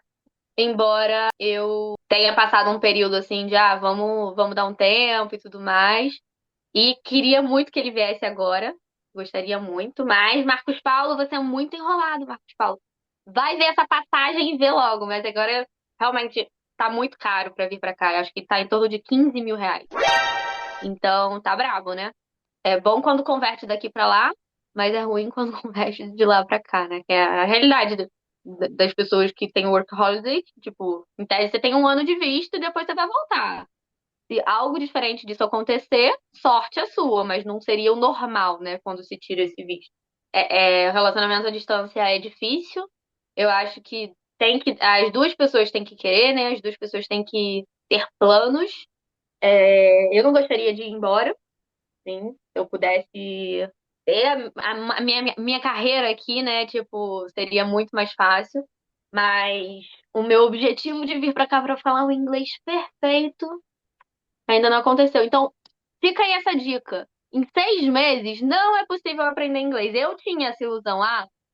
[SPEAKER 2] Embora eu tenha passado um período assim de, vamos dar um tempo e tudo mais. E queria muito que ele viesse agora. Gostaria muito. Mas, Marcos Paulo, você é muito enrolado, Marcos Paulo. Vai ver essa passagem e vê logo. Mas agora, realmente, tá muito caro pra vir pra cá. Eu acho que tá em torno de R$ 15.000. Então, tá brabo, né? É bom quando converte daqui pra lá. mas é ruim quando converte de lá pra cá, né? Que é a realidade das pessoas que têm work holiday. Tipo, em tese você tem um ano de visto e depois você vai voltar. Se algo diferente disso acontecer, sorte é sua, mas não seria o normal, né? Quando se tira esse visto. Relacionamento à distância é difícil. Eu acho que as duas pessoas têm que querer, né? As duas pessoas têm que ter planos. Eu não gostaria de ir embora, sim. Se eu pudesse ter a minha carreira aqui, né? Tipo, seria muito mais fácil. Mas o meu objetivo de vir pra cá pra falar o inglês perfeito ainda não aconteceu. Então, fica aí essa dica. Em 6 meses não é possível aprender inglês. Eu tinha essa ilusão,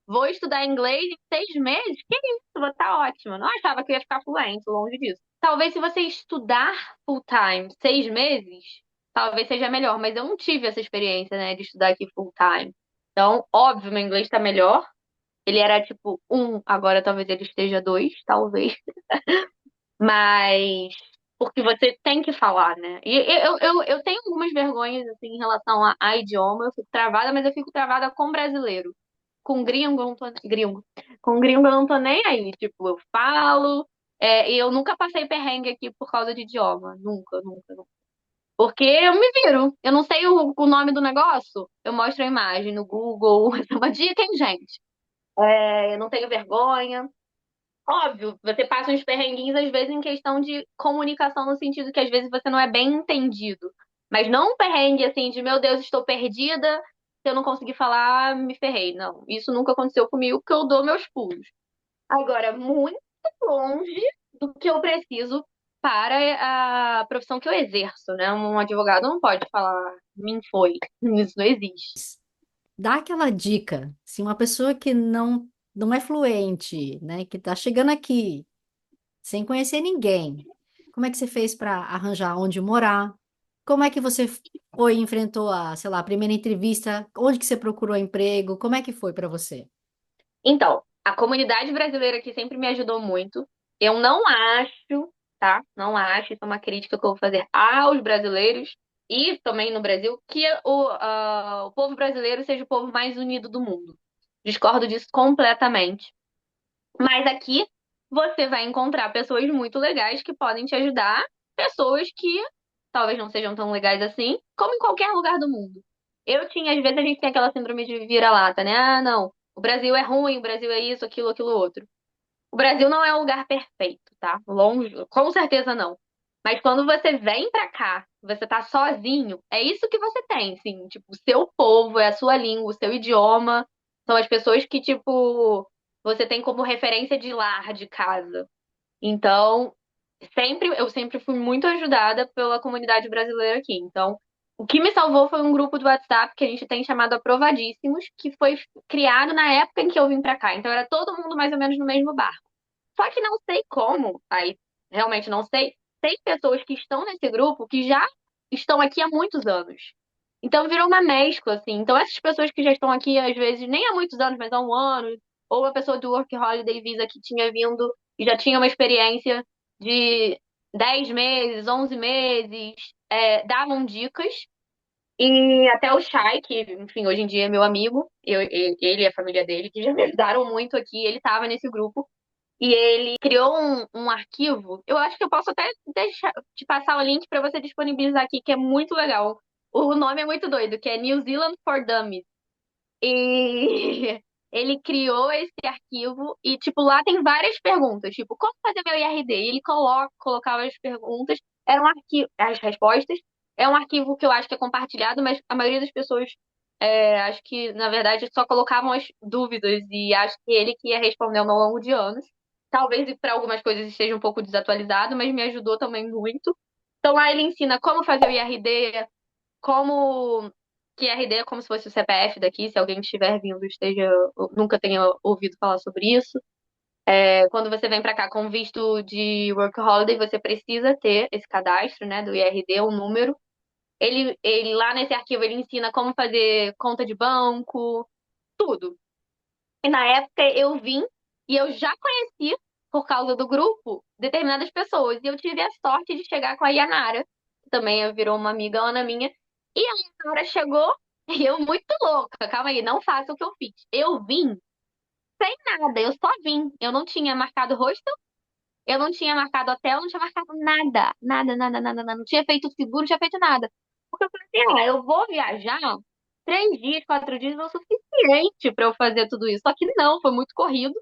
[SPEAKER 2] vou estudar inglês em 6 meses? Que isso, vou estar ótima. Não achava que eu ia ficar fluente, longe disso. Talvez se você estudar full time 6 meses, talvez seja melhor, mas eu não tive essa experiência, né, de estudar aqui full time. Então, óbvio, meu inglês tá melhor. Ele era tipo um, agora talvez ele esteja dois, talvez. Mas porque você tem que falar, né? E eu tenho algumas vergonhas assim em relação a idioma, eu fico travada, mas eu fico travada com brasileiro. Com gringo, eu não tô, gringo. Com gringo eu não tô nem aí. Tipo, eu falo, e eu nunca passei perrengue aqui por causa de idioma. Nunca, nunca, nunca. Porque eu me viro. Eu não sei o nome do negócio, eu mostro a imagem no Google. Essa é uma dica, hein, gente? Eu não tenho vergonha. Óbvio, você passa uns perrenguinhos às vezes em questão de comunicação, no sentido que às vezes você não é bem entendido. Mas não um perrengue assim de, meu Deus, estou perdida, se eu não conseguir falar, me ferrei. Não, isso nunca aconteceu comigo, porque eu dou meus pulos. Agora, muito longe do que eu preciso para a profissão que eu exerço, né? Um advogado não pode falar, mim foi. Isso não existe.
[SPEAKER 1] Dá aquela dica, se uma pessoa que não é fluente, né, que está chegando aqui sem conhecer ninguém, como é que você fez para arranjar onde morar? Como é que você foi e enfrentou a, sei lá, a primeira entrevista? Onde que você procurou emprego? Como é que foi para você?
[SPEAKER 2] Então, a comunidade brasileira aqui sempre me ajudou muito. Eu não acho, tá? Não acho, isso é uma crítica que eu vou fazer aos brasileiros e também no Brasil, que o povo brasileiro seja o povo mais unido do mundo. Discordo disso completamente. Mas aqui você vai encontrar pessoas muito legais que podem te ajudar, pessoas que talvez não sejam tão legais assim, como em qualquer lugar do mundo. Às vezes a gente tem aquela síndrome de vira-lata, né? Ah, não, o Brasil é ruim, o Brasil é isso, aquilo outro. O Brasil não é um lugar perfeito, tá? Longe, com certeza não. Mas quando você vem pra cá, você tá sozinho, é isso que você tem, sim. Tipo, o seu povo, é a sua língua, o seu idioma, são as pessoas que, tipo, você tem como referência de lar, de casa. Então, eu sempre fui muito ajudada pela comunidade brasileira aqui. Então, o que me salvou foi um grupo do WhatsApp que a gente tem chamado Aprovadíssimos, que foi criado na época em que eu vim pra cá. Então, era todo mundo mais ou menos no mesmo barco. Só que não sei como, aí realmente não sei, tem pessoas que estão nesse grupo que já estão aqui há muitos anos. Então virou uma mescla, assim. Então essas pessoas que já estão aqui, às vezes, nem há muitos anos, mas há um ano, ou a pessoa do Work Holiday Visa que tinha vindo e já tinha uma experiência de 10 meses, 11 meses, davam dicas. E até o Shai, que, enfim, hoje em dia é meu amigo, ele e a família dele, que já me ajudaram muito aqui, ele estava nesse grupo. E ele criou um arquivo. Eu acho que eu posso até deixar, te passar o link para você disponibilizar aqui, que é muito legal. O nome é muito doido, que é New Zealand for Dummies. E ele criou esse arquivo e, tipo, lá tem várias perguntas, tipo, como fazer meu IRD? E ele colocava as perguntas, era um arquivo, as respostas. É um arquivo que eu acho que é compartilhado, mas a maioria das pessoas, acho que, na verdade, só colocavam as dúvidas e acho que ele que ia respondendo ao longo de anos. Talvez para algumas coisas esteja um pouco desatualizado, mas me ajudou também muito. Então lá ele ensina como fazer o IRD, como que RD é como se fosse o CPF daqui, se alguém estiver vindo nunca tenha ouvido falar sobre isso. Quando você vem para cá com visto de Work Holiday, você precisa ter esse cadastro, né, do IRD, um número. Ele lá nesse arquivo ele ensina como fazer conta de banco, tudo. E na época eu vim e eu já conheci, por causa do grupo, determinadas pessoas. E eu tive a sorte de chegar com a Yanara, que também virou uma amiga Ana minha. E a Yanara chegou E eu muito louca, calma aí, não faça o que eu fiz. Eu vim sem nada, eu só vim. Eu não tinha marcado hostel, eu não tinha marcado hotel, não tinha marcado nada. Nada, nada, nada, nada. Não tinha feito seguro, não tinha feito nada. Porque eu falei assim, eu vou viajar 3 dias, 4 dias é o suficiente pra eu fazer tudo isso. Só que não, foi muito corrido.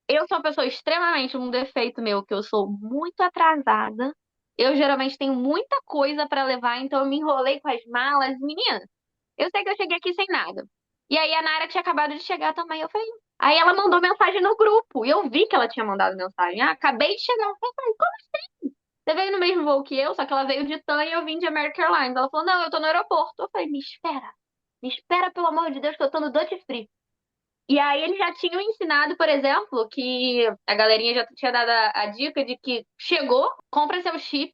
[SPEAKER 2] Eu sou uma pessoa extremamente, um defeito meu, que eu sou muito atrasada. Eu geralmente tenho muita coisa pra levar, então eu me enrolei com as malas. Menina, eu sei que eu cheguei aqui sem nada. E aí a Nara tinha acabado de chegar também. Eu falei. Aí ela mandou mensagem no grupo. E eu vi que ela tinha mandado mensagem. Ah, acabei de chegar. Eu falei, como assim? Você veio no mesmo voo que eu, só que ela veio de TAM e eu vim de American Airlines. Ela falou, não, eu tô no aeroporto. Eu falei, me espera. Me espera, pelo amor de Deus, que eu tô no Duty Free. E aí eles já tinham ensinado, por exemplo, que a galerinha já tinha dado a dica de que chegou, compra seu chip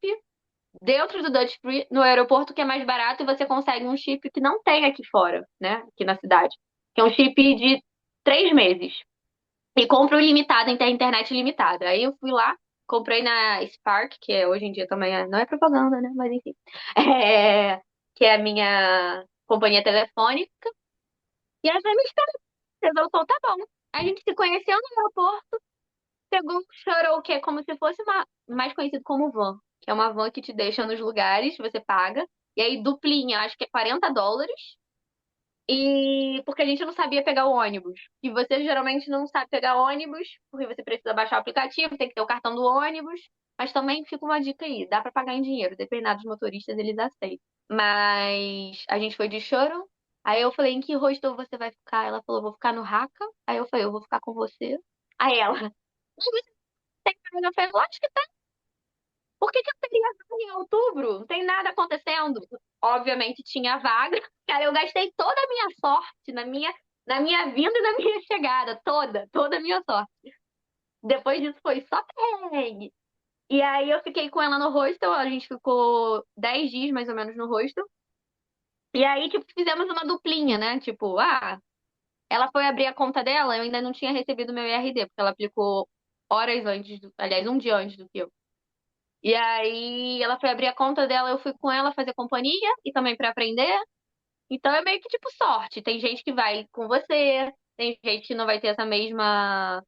[SPEAKER 2] dentro do Dutch Free, no aeroporto, que é mais barato, e você consegue um chip que não tem aqui fora, né? Aqui na cidade. Que é um chip de 3 meses. E compra o ilimitado, tem internet ilimitada. Aí eu fui lá, comprei na Spark, que hoje em dia também não é propaganda, né? Mas enfim. É, que é a minha companhia telefônica. E aí vai me esperar. Eu falei, tá bom. A gente se conheceu no aeroporto, pegou um shuttle, que é como se fosse mais conhecido como van, que é uma van que te deixa nos lugares, você paga, e aí duplinha, acho que é US$ 40. E porque a gente não sabia pegar o ônibus. E você geralmente não sabe pegar ônibus, porque você precisa baixar o aplicativo, tem que ter o cartão do ônibus. Mas também fica uma dica aí, dá pra pagar em dinheiro, dependendo dos motoristas, eles aceitam. Mas a gente foi de shuttle. Aí eu falei, em que hostel você vai ficar? Ela falou, vou ficar no Raqqa. Aí eu falei, eu vou ficar com você. Aí ela, não, você tem vaga? Eu falei, lógico que tem. Por que que eu teria vaga em outubro? Não tem nada acontecendo. Obviamente tinha vaga. Cara, eu gastei toda a minha sorte na minha vinda e na minha chegada. Toda a minha sorte. Depois disso foi só perrengue. E aí eu fiquei com ela no hostel. A gente ficou 10 dias mais ou menos no hostel. E aí, tipo, fizemos uma duplinha, né? Tipo, ela foi abrir a conta dela, eu ainda não tinha recebido meu IRD, porque ela aplicou horas antes, aliás, um dia antes do que eu. E aí ela foi abrir a conta dela, eu fui com ela fazer companhia e também pra aprender. Então é meio que tipo sorte. Tem gente que vai com você, tem gente que não vai ter essa mesma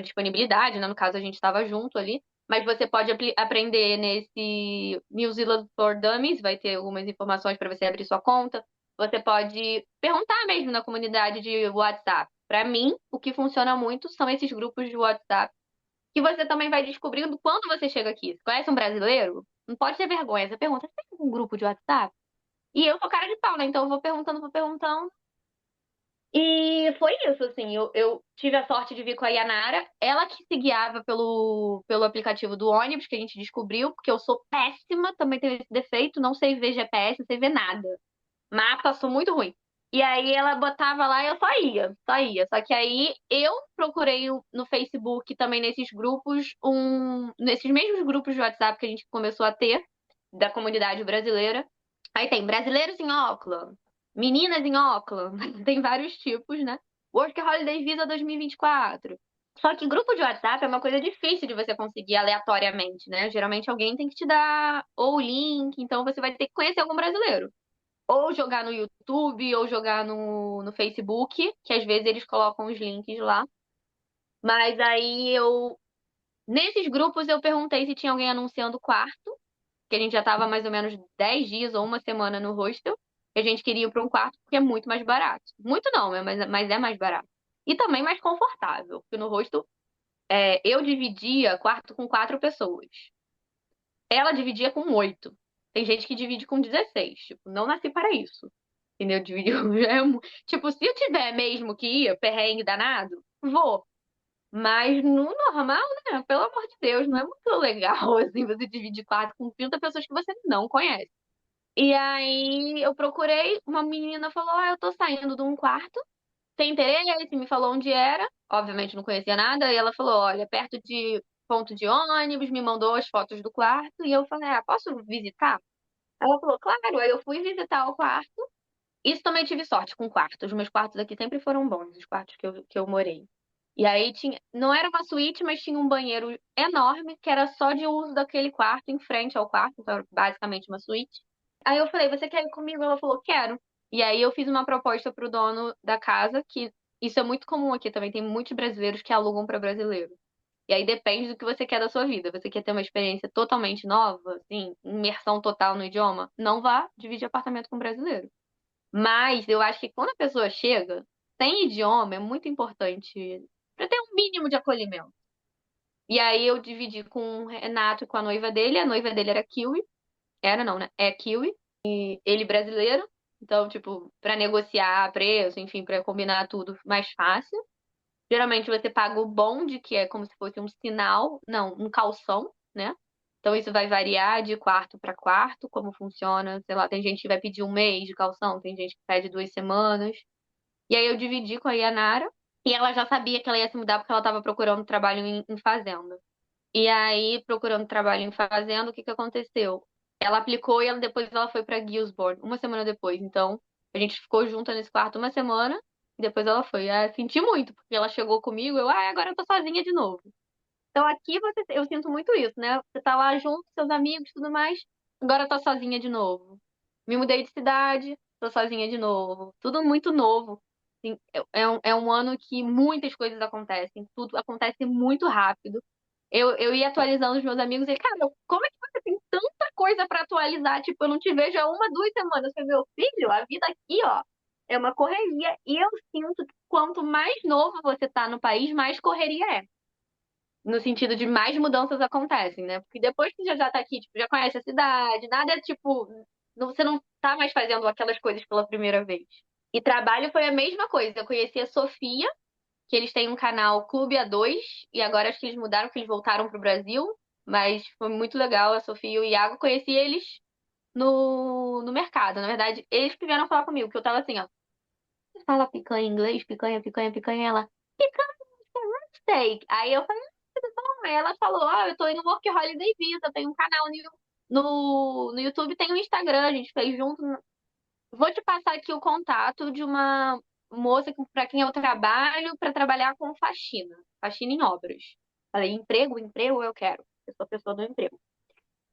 [SPEAKER 2] disponibilidade, né? No caso a gente estava junto ali, mas você pode aprender nesse New Zealand for Dummies, vai ter algumas informações para você abrir sua conta. Você pode perguntar mesmo na comunidade de WhatsApp. Para mim, o que funciona muito são esses grupos de WhatsApp que você também vai descobrindo quando você chega aqui. Você conhece um brasileiro? Não pode ter vergonha. Você pergunta, você tem algum grupo de WhatsApp? E eu sou cara de pau, né? Então eu vou perguntando, vou perguntando. E foi isso, assim. Eu tive a sorte de vir com a Yanara. Ela que se guiava pelo aplicativo do ônibus, que a gente descobriu, porque eu sou péssima, também tenho esse defeito, não sei ver GPS, não sei ver nada. Mapa, sou muito ruim. E aí ela botava lá e eu só ia, só ia. Só que aí eu procurei no Facebook também nesses grupos, nesses mesmos grupos de WhatsApp que a gente começou a ter, da comunidade brasileira. Aí tem brasileiros em Auckland, meninas em Auckland, tem vários tipos, né? Work Holiday Visa 2024. Só que grupo de WhatsApp é uma coisa difícil de você conseguir aleatoriamente, né? Geralmente alguém tem que te dar ou o link, então você vai ter que conhecer algum brasileiro ou jogar no YouTube, ou jogar no Facebook, que às vezes eles colocam os links lá. Mas aí nesses grupos eu perguntei se tinha alguém anunciando quarto, que a gente já tava mais ou menos 10 dias ou uma semana no hostel, e a gente queria ir para um quarto porque é muito mais barato. Muito não, né, mas é mais barato. E também mais confortável, porque no hostel eu dividia quarto com 4 pessoas. Ela dividia com 8. Tem gente que divide com 16. Tipo, não nasci para isso. Entendeu? Dividir tipo, se eu tiver mesmo que ir, perrengue danado, vou. Mas no normal, né? Pelo amor de Deus, não é muito legal, assim, você dividir quarto com 30 pessoas que você não conhece. E aí eu procurei, uma menina falou: eu tô saindo de um quarto, tem interesse, me falou onde era. Obviamente não conhecia nada. E ela falou: olha, perto de ponto de ônibus, me mandou as fotos do quarto. E eu falei: posso visitar? Ela falou: claro. Aí eu fui visitar o quarto. Isso também tive sorte com quartos. Os meus quartos aqui sempre foram bons, os quartos que eu morei. E aí tinha, não era uma suíte, mas tinha um banheiro enorme que era só de uso daquele quarto em frente ao quarto, então era basicamente uma suíte. Aí eu falei, você quer ir comigo? Ela falou, quero. E aí eu fiz uma proposta pro dono da casa, que isso é muito comum aqui também, tem muitos brasileiros que alugam para brasileiro. E aí depende do que você quer da sua vida. Você quer ter uma experiência totalmente nova, assim, imersão total no idioma? Não vá dividir apartamento com brasileiro. Mas eu acho que quando a pessoa chega, sem idioma, é muito importante para ter um mínimo de acolhimento. E aí eu dividi com o Renato e com a noiva dele. A noiva dele era Kiwi. Era não, né? É Kiwi. E ele brasileiro. Então, tipo, para negociar preço, enfim, para combinar tudo mais fácil. Geralmente você paga o bonde, que é como se fosse um sinal, não, um calção, né? Então isso vai variar de quarto para quarto, como funciona. Sei lá, tem gente que vai pedir um mês de calção, tem gente que pede 2 semanas. E aí eu dividi com a Yanara e ela já sabia que ela ia se mudar porque ela estava procurando trabalho em fazenda. E aí, procurando trabalho em fazenda, o que que aconteceu? Ela aplicou e depois ela foi para Guilsborough, uma semana depois. Então, a gente ficou junta nesse quarto uma semana e depois ela foi. Ah, senti muito, porque ela chegou comigo, agora eu tô sozinha de novo. Então, aqui eu sinto muito isso, né? Você tá lá junto, com seus amigos, tudo mais, agora eu tô sozinha de novo. Me mudei de cidade, tô sozinha de novo. Tudo muito novo. Assim, é um ano que muitas coisas acontecem, tudo acontece muito rápido. Eu ia atualizando os meus amigos e, cara, como é que você tem tanta coisa pra atualizar? Tipo, eu não te vejo há 1, 2 semanas. Você, meu filho, a vida aqui, ó, é uma correria. E eu sinto que quanto mais novo você tá no país, mais correria é. No sentido de mais mudanças acontecem, né? Porque depois que já tá aqui, tipo, já conhece a cidade, nada é tipo. Você não tá mais fazendo aquelas coisas pela primeira vez. E trabalho foi a mesma coisa. Eu conheci a Sofia, que eles têm um canal Clube A2, e agora acho que eles mudaram, que eles voltaram pro Brasil, mas foi muito legal, a Sofia e o Iago, conheci eles no mercado. Na verdade, eles que vieram falar comigo, que eu tava assim, ó, você fala picanha em inglês, picanha, picanha, picanha, ela, picanha, steak. Aí eu falei, tudo bom? Aí ela falou, eu tô indo no Work Holiday Visa, tem um canal no YouTube, tem um Instagram, a gente fez junto. Vou te passar aqui o contato de uma moça para quem eu trabalho para trabalhar com faxina, faxina em obras. Falei, emprego, emprego eu quero. Eu sou a pessoa do emprego.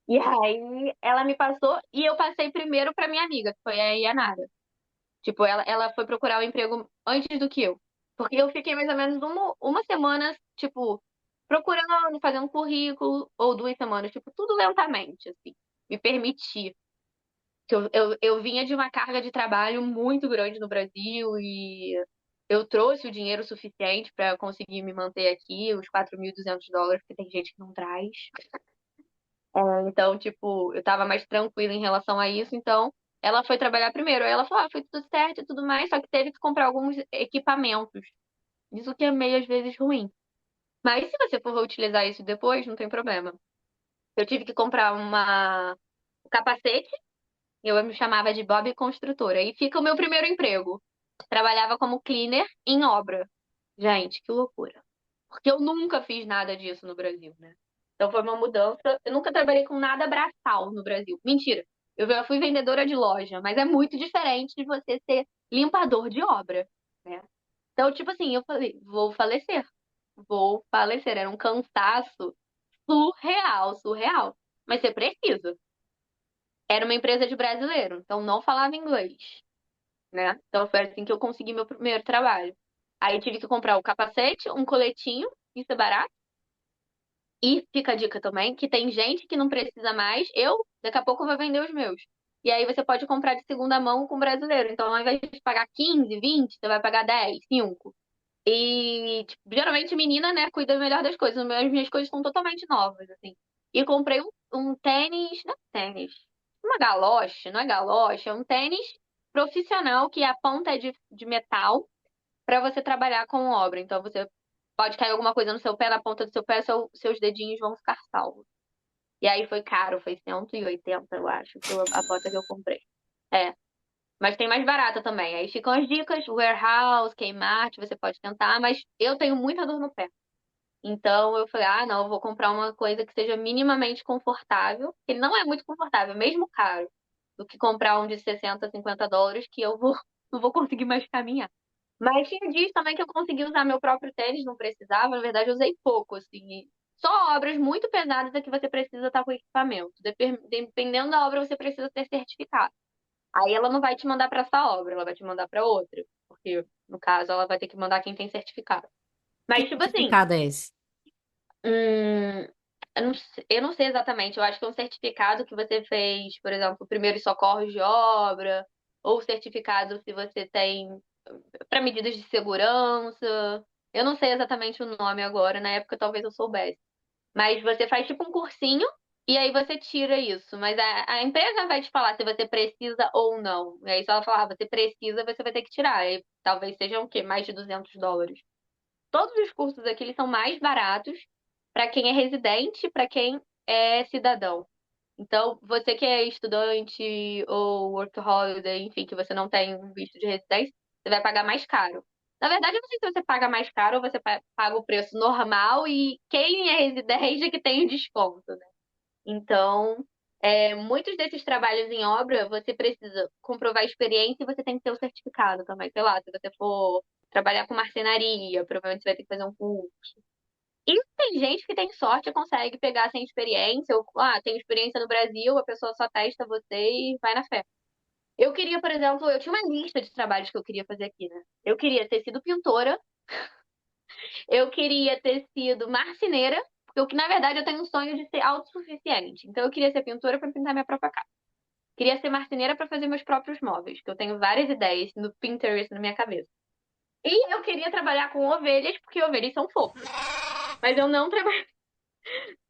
[SPEAKER 2] E aí ela me passou e eu passei primeiro para minha amiga, que foi a Yanara. Tipo, ela foi procurar o emprego antes do que eu. Porque eu fiquei mais ou menos uma semana, tipo, procurando, fazendo currículo, ou 2 semanas, tipo, tudo lentamente, assim. Me permitir que eu vinha de uma carga de trabalho muito grande no Brasil e eu trouxe o dinheiro suficiente para conseguir me manter aqui, os US$ 4.200, porque tem gente que não traz. Então, tipo, eu tava mais tranquila em relação a isso, então ela foi trabalhar primeiro. Aí ela falou, foi tudo certo e tudo mais, só que teve que comprar alguns equipamentos. Isso que é meio às vezes ruim. Mas se você for utilizar isso depois, não tem problema. Eu tive que comprar um capacete. Eu me chamava de Bob Construtora. E fica o meu primeiro emprego. Trabalhava como cleaner em obra. Gente, que loucura. Porque eu nunca fiz nada disso no Brasil, né? Então foi uma mudança. Eu nunca trabalhei com nada braçal no Brasil. Mentira. Eu já fui vendedora de loja, mas é muito diferente de você ser limpador de obra, né? Então, tipo assim, eu falei, vou falecer. Vou falecer. Era um cansaço surreal, surreal. Mas você precisa. Era uma empresa de brasileiro, então não falava inglês, né? Então foi assim que eu consegui meu primeiro trabalho. Aí eu tive que comprar o capacete, um coletinho, isso é barato. E fica a dica também, que tem gente que não precisa mais. Eu, daqui a pouco, vou vender os meus. E aí você pode comprar de segunda mão com brasileiro. Então, ao invés de pagar 15, 20, você vai pagar 10, 5. E, tipo, geralmente, menina, né, cuida melhor das coisas. As minhas coisas estão totalmente novas, assim. E comprei um tênis, não é tênis, uma galoche, não é galoche, é um tênis profissional que a ponta é de metal para você trabalhar com obra. Então, você pode cair alguma coisa no seu pé, na ponta do seu pé, seus dedinhos vão ficar salvos. E aí foi caro, foi 180, eu acho, a bota que eu comprei. É. Mas tem mais barata também. Aí ficam as dicas, Warehouse, Kmart, você pode tentar, mas eu tenho muita dor no pé. Então eu falei, não, eu vou comprar uma coisa que seja minimamente confortável, que não é muito confortável, mesmo caro, do que comprar um de 60, US$ 50 que eu vou, não vou conseguir mais caminhar. Mas tinha dias também que eu consegui usar meu próprio tênis, não precisava, na verdade eu usei pouco, assim. Só obras muito pesadas é que você precisa estar com equipamento. Dependendo da obra, você precisa ter certificado. Aí ela não vai te mandar para essa obra, ela vai te mandar para outra, porque no caso ela vai ter que mandar quem tem certificado.
[SPEAKER 1] Que
[SPEAKER 2] Mas tipo assim,
[SPEAKER 1] certificado é esse?
[SPEAKER 2] eu não sei exatamente, eu acho que é um certificado que você fez, por exemplo, primeiros socorros de obra, ou certificado se você tem para medidas de segurança. Eu não sei exatamente o nome agora, na época talvez eu soubesse. Mas você faz tipo um cursinho e aí você tira isso. Mas a empresa vai te falar se você precisa ou não. E aí se ela falar, você precisa, você vai ter que tirar. Aí talvez sejam o quê? Mais de US$ 200. Todos os cursos aqui eles são mais baratos para quem é residente, para quem é cidadão. Então, você que é estudante ou work holiday, enfim, que você não tem um visto de residência, você vai pagar mais caro. Na verdade, eu não sei se você paga mais caro ou você paga o preço normal e quem é residente é que tem o desconto, né? Então, muitos desses trabalhos em obra, você precisa comprovar experiência e você tem que ter o certificado também. Sei lá, se você for trabalhar com marcenaria, provavelmente você vai ter que fazer um curso. E tem gente que tem sorte e consegue pegar sem experiência, ou, tem experiência no Brasil, a pessoa só testa você e vai na fé. Eu queria, por exemplo, eu tinha uma lista de trabalhos que eu queria fazer aqui, né? Eu queria ter sido pintora, eu queria ter sido marceneira, porque na verdade eu tenho um sonho de ser autossuficiente. Então eu queria ser pintora para pintar minha própria casa. Queria ser marceneira para fazer meus próprios móveis, que eu tenho várias ideias no Pinterest na minha cabeça. E eu queria trabalhar com ovelhas, porque ovelhas são fofas. Mas eu não trabalhei.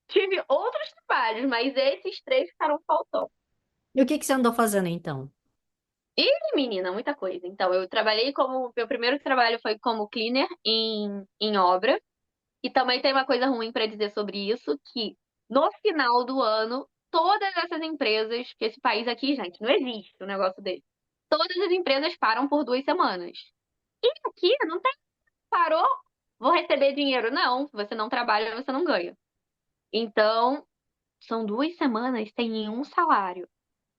[SPEAKER 2] Tive outros trabalhos, mas esses três ficaram faltando.
[SPEAKER 1] E o que que você andou fazendo então?
[SPEAKER 2] E, menina, muita coisa. Então, eu trabalhei como. Meu primeiro trabalho foi como cleaner em obra. E também tem uma coisa ruim para dizer sobre isso, que no final do ano, todas essas empresas, que esse país aqui, gente, não existe o negócio dele. Todas as empresas param por 2 semanas. E aqui não tem, parou, vou receber dinheiro. Não, se você não trabalha, você não ganha. Então, são 2 semanas sem nenhum salário.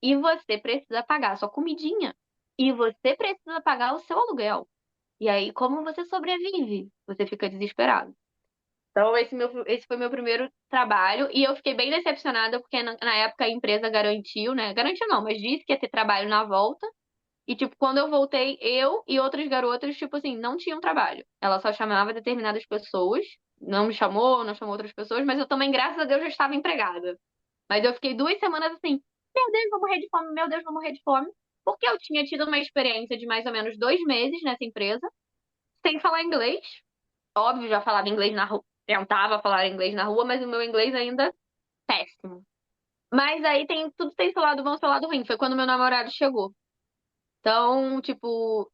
[SPEAKER 2] E você precisa pagar a sua comidinha. E você precisa pagar o seu aluguel. E aí, como você sobrevive? Você fica desesperado. Então, esse foi meu primeiro trabalho. E eu fiquei bem decepcionada, porque na época a empresa garantiu, né? Garantiu não, mas disse que ia ter trabalho na volta. E, tipo, quando eu voltei, eu e outras garotas, tipo assim, não tinham trabalho. Ela só chamava determinadas pessoas. Não me chamou, não chamou outras pessoas, mas eu também, graças a Deus, já estava empregada. Mas eu fiquei 2 semanas assim, meu Deus, vou morrer de fome, meu Deus, vou morrer de fome. Porque eu tinha tido uma experiência de mais ou menos 2 meses nessa empresa, sem falar inglês. Óbvio, já falava inglês na rua, tentava falar inglês na rua, mas o meu inglês ainda péssimo. Mas aí tudo tem seu lado bom e seu lado ruim. Foi quando meu namorado chegou. Então, tipo,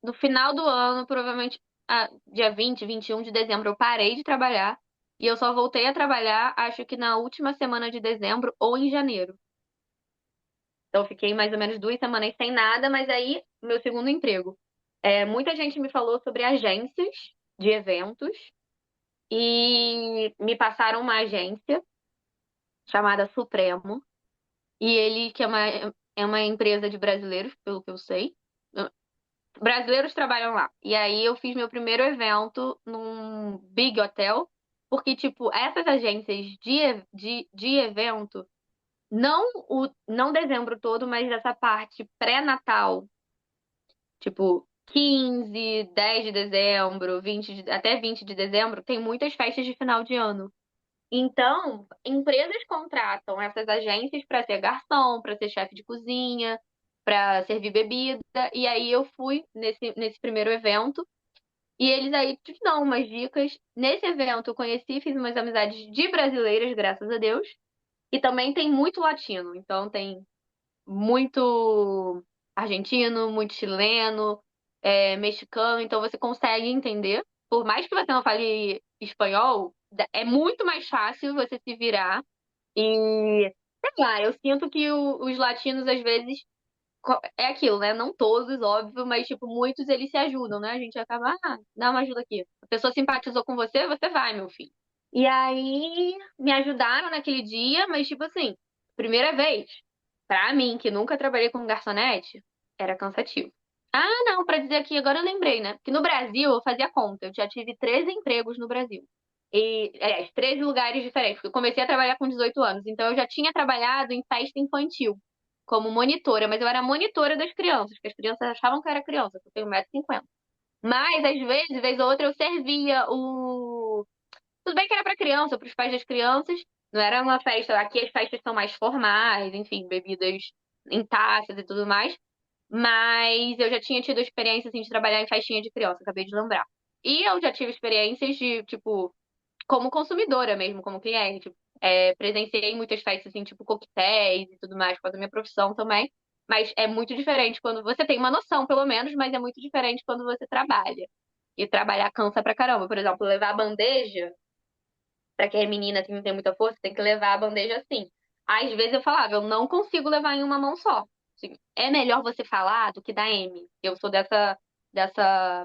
[SPEAKER 2] no final do ano, provavelmente dia 20, 21 de dezembro, eu parei de trabalhar. E eu só voltei a trabalhar, acho que na última semana de dezembro ou em janeiro. Então, eu fiquei mais ou menos 2 semanas sem nada, mas aí, meu segundo emprego. Muita gente me falou sobre agências de eventos e me passaram uma agência chamada Supremo. E ele, que é uma empresa de brasileiros, pelo que eu sei. Brasileiros trabalham lá. E aí eu fiz meu primeiro evento num big hotel, porque, tipo, essas agências de evento, não dezembro todo, mas essa parte pré-natal, tipo, 15, 10 de dezembro, até 20 de dezembro, tem muitas festas de final de ano. Então, empresas contratam essas agências para ser garçom, para ser chefe de cozinha, para servir bebida. E aí eu fui nesse primeiro evento e eles aí te dão umas dicas. Nesse evento eu conheci, fiz umas amizades de brasileiras, graças a Deus. E também tem muito latino. Então tem muito argentino, muito chileno, mexicano, então você consegue entender. Por mais que você não fale espanhol, é muito mais fácil você se virar. E, sei lá, eu sinto que os latinos, às vezes, é aquilo, né? Não todos, óbvio, mas, tipo, muitos eles se ajudam, né? A gente acaba, dá uma ajuda aqui. A pessoa simpatizou com você, você vai, meu filho. E aí, me ajudaram naquele dia, mas, tipo assim, primeira vez. Pra mim, que nunca trabalhei como garçonete, era cansativo. Ah, não, pra dizer aqui, agora eu lembrei, né? Que no Brasil eu fazia conta, eu já tive 13 empregos no Brasil. E, aliás, 13 lugares diferentes, porque eu comecei a trabalhar com 18 anos, então eu já tinha trabalhado em festa infantil. como monitora, mas eu era monitora das crianças, porque as crianças achavam que eu era criança, porque eu tenho 1,50 m. Mas, às vezes, vez ou outra, eu servia o. Tudo bem que era para criança, para os pais das crianças, não era uma festa. Aqui as festas são mais formais, enfim, bebidas em taças e tudo mais. Mas eu já tinha tido a experiência assim, de trabalhar em festinha de criança, acabei de lembrar. E eu já tive experiências de, tipo, como consumidora mesmo, como cliente. Presenciei muitas festas, assim, tipo coquetéis e tudo mais, por causa da minha profissão também. Mas é muito diferente quando você tem uma noção, pelo menos, mas é muito diferente quando você trabalha. E trabalhar cansa pra caramba. Por exemplo, levar a bandeja, pra quem é menina que não tem muita força, tem que levar a bandeja assim. Às vezes eu falava, eu não consigo levar em uma mão só. Assim, é melhor você falar do que dar M. Eu sou dessa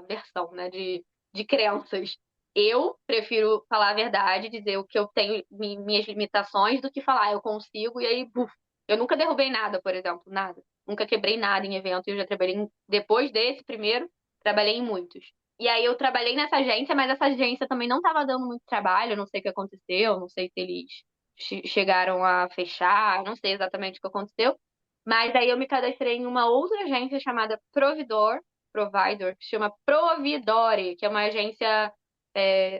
[SPEAKER 2] versão, né, de crenças. Eu prefiro falar a verdade, dizer o que eu tenho, minhas limitações, do que falar, eu consigo, e aí, buf. Eu nunca derrubei nada, por exemplo, nada. Nunca quebrei nada em evento. Eu já trabalhei, depois desse primeiro, trabalhei em muitos. E aí eu trabalhei nessa agência, mas essa agência também não estava dando muito trabalho, eu não sei o que aconteceu, não sei se eles chegaram a fechar, não sei exatamente o que aconteceu. Mas aí eu me cadastrei em uma outra agência chamada Providor, que se chama Providore, que é uma agência,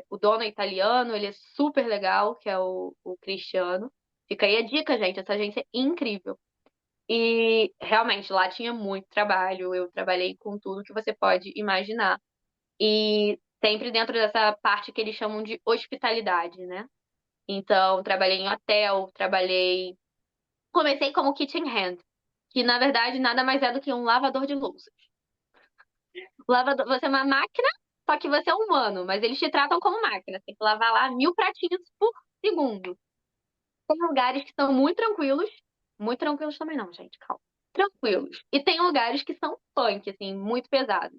[SPEAKER 2] o dono é italiano, ele é super legal, que é o Cristiano. Fica aí a dica, gente, essa agência é incrível. E realmente lá tinha muito trabalho, eu trabalhei com tudo que você pode imaginar. E sempre dentro dessa parte que eles chamam de hospitalidade, né? Então, trabalhei em hotel, trabalhei. Comecei como kitchen hand, que na verdade nada mais é do que um lavador de louças. Você é uma máquina, só que você é humano, mas eles te tratam como máquina. Você tem que lavar lá 1.000 pratinhos por segundo. Tem lugares que são muito tranquilos também não, gente, calma. Tranquilos. E tem lugares que são punk, assim, muito pesados.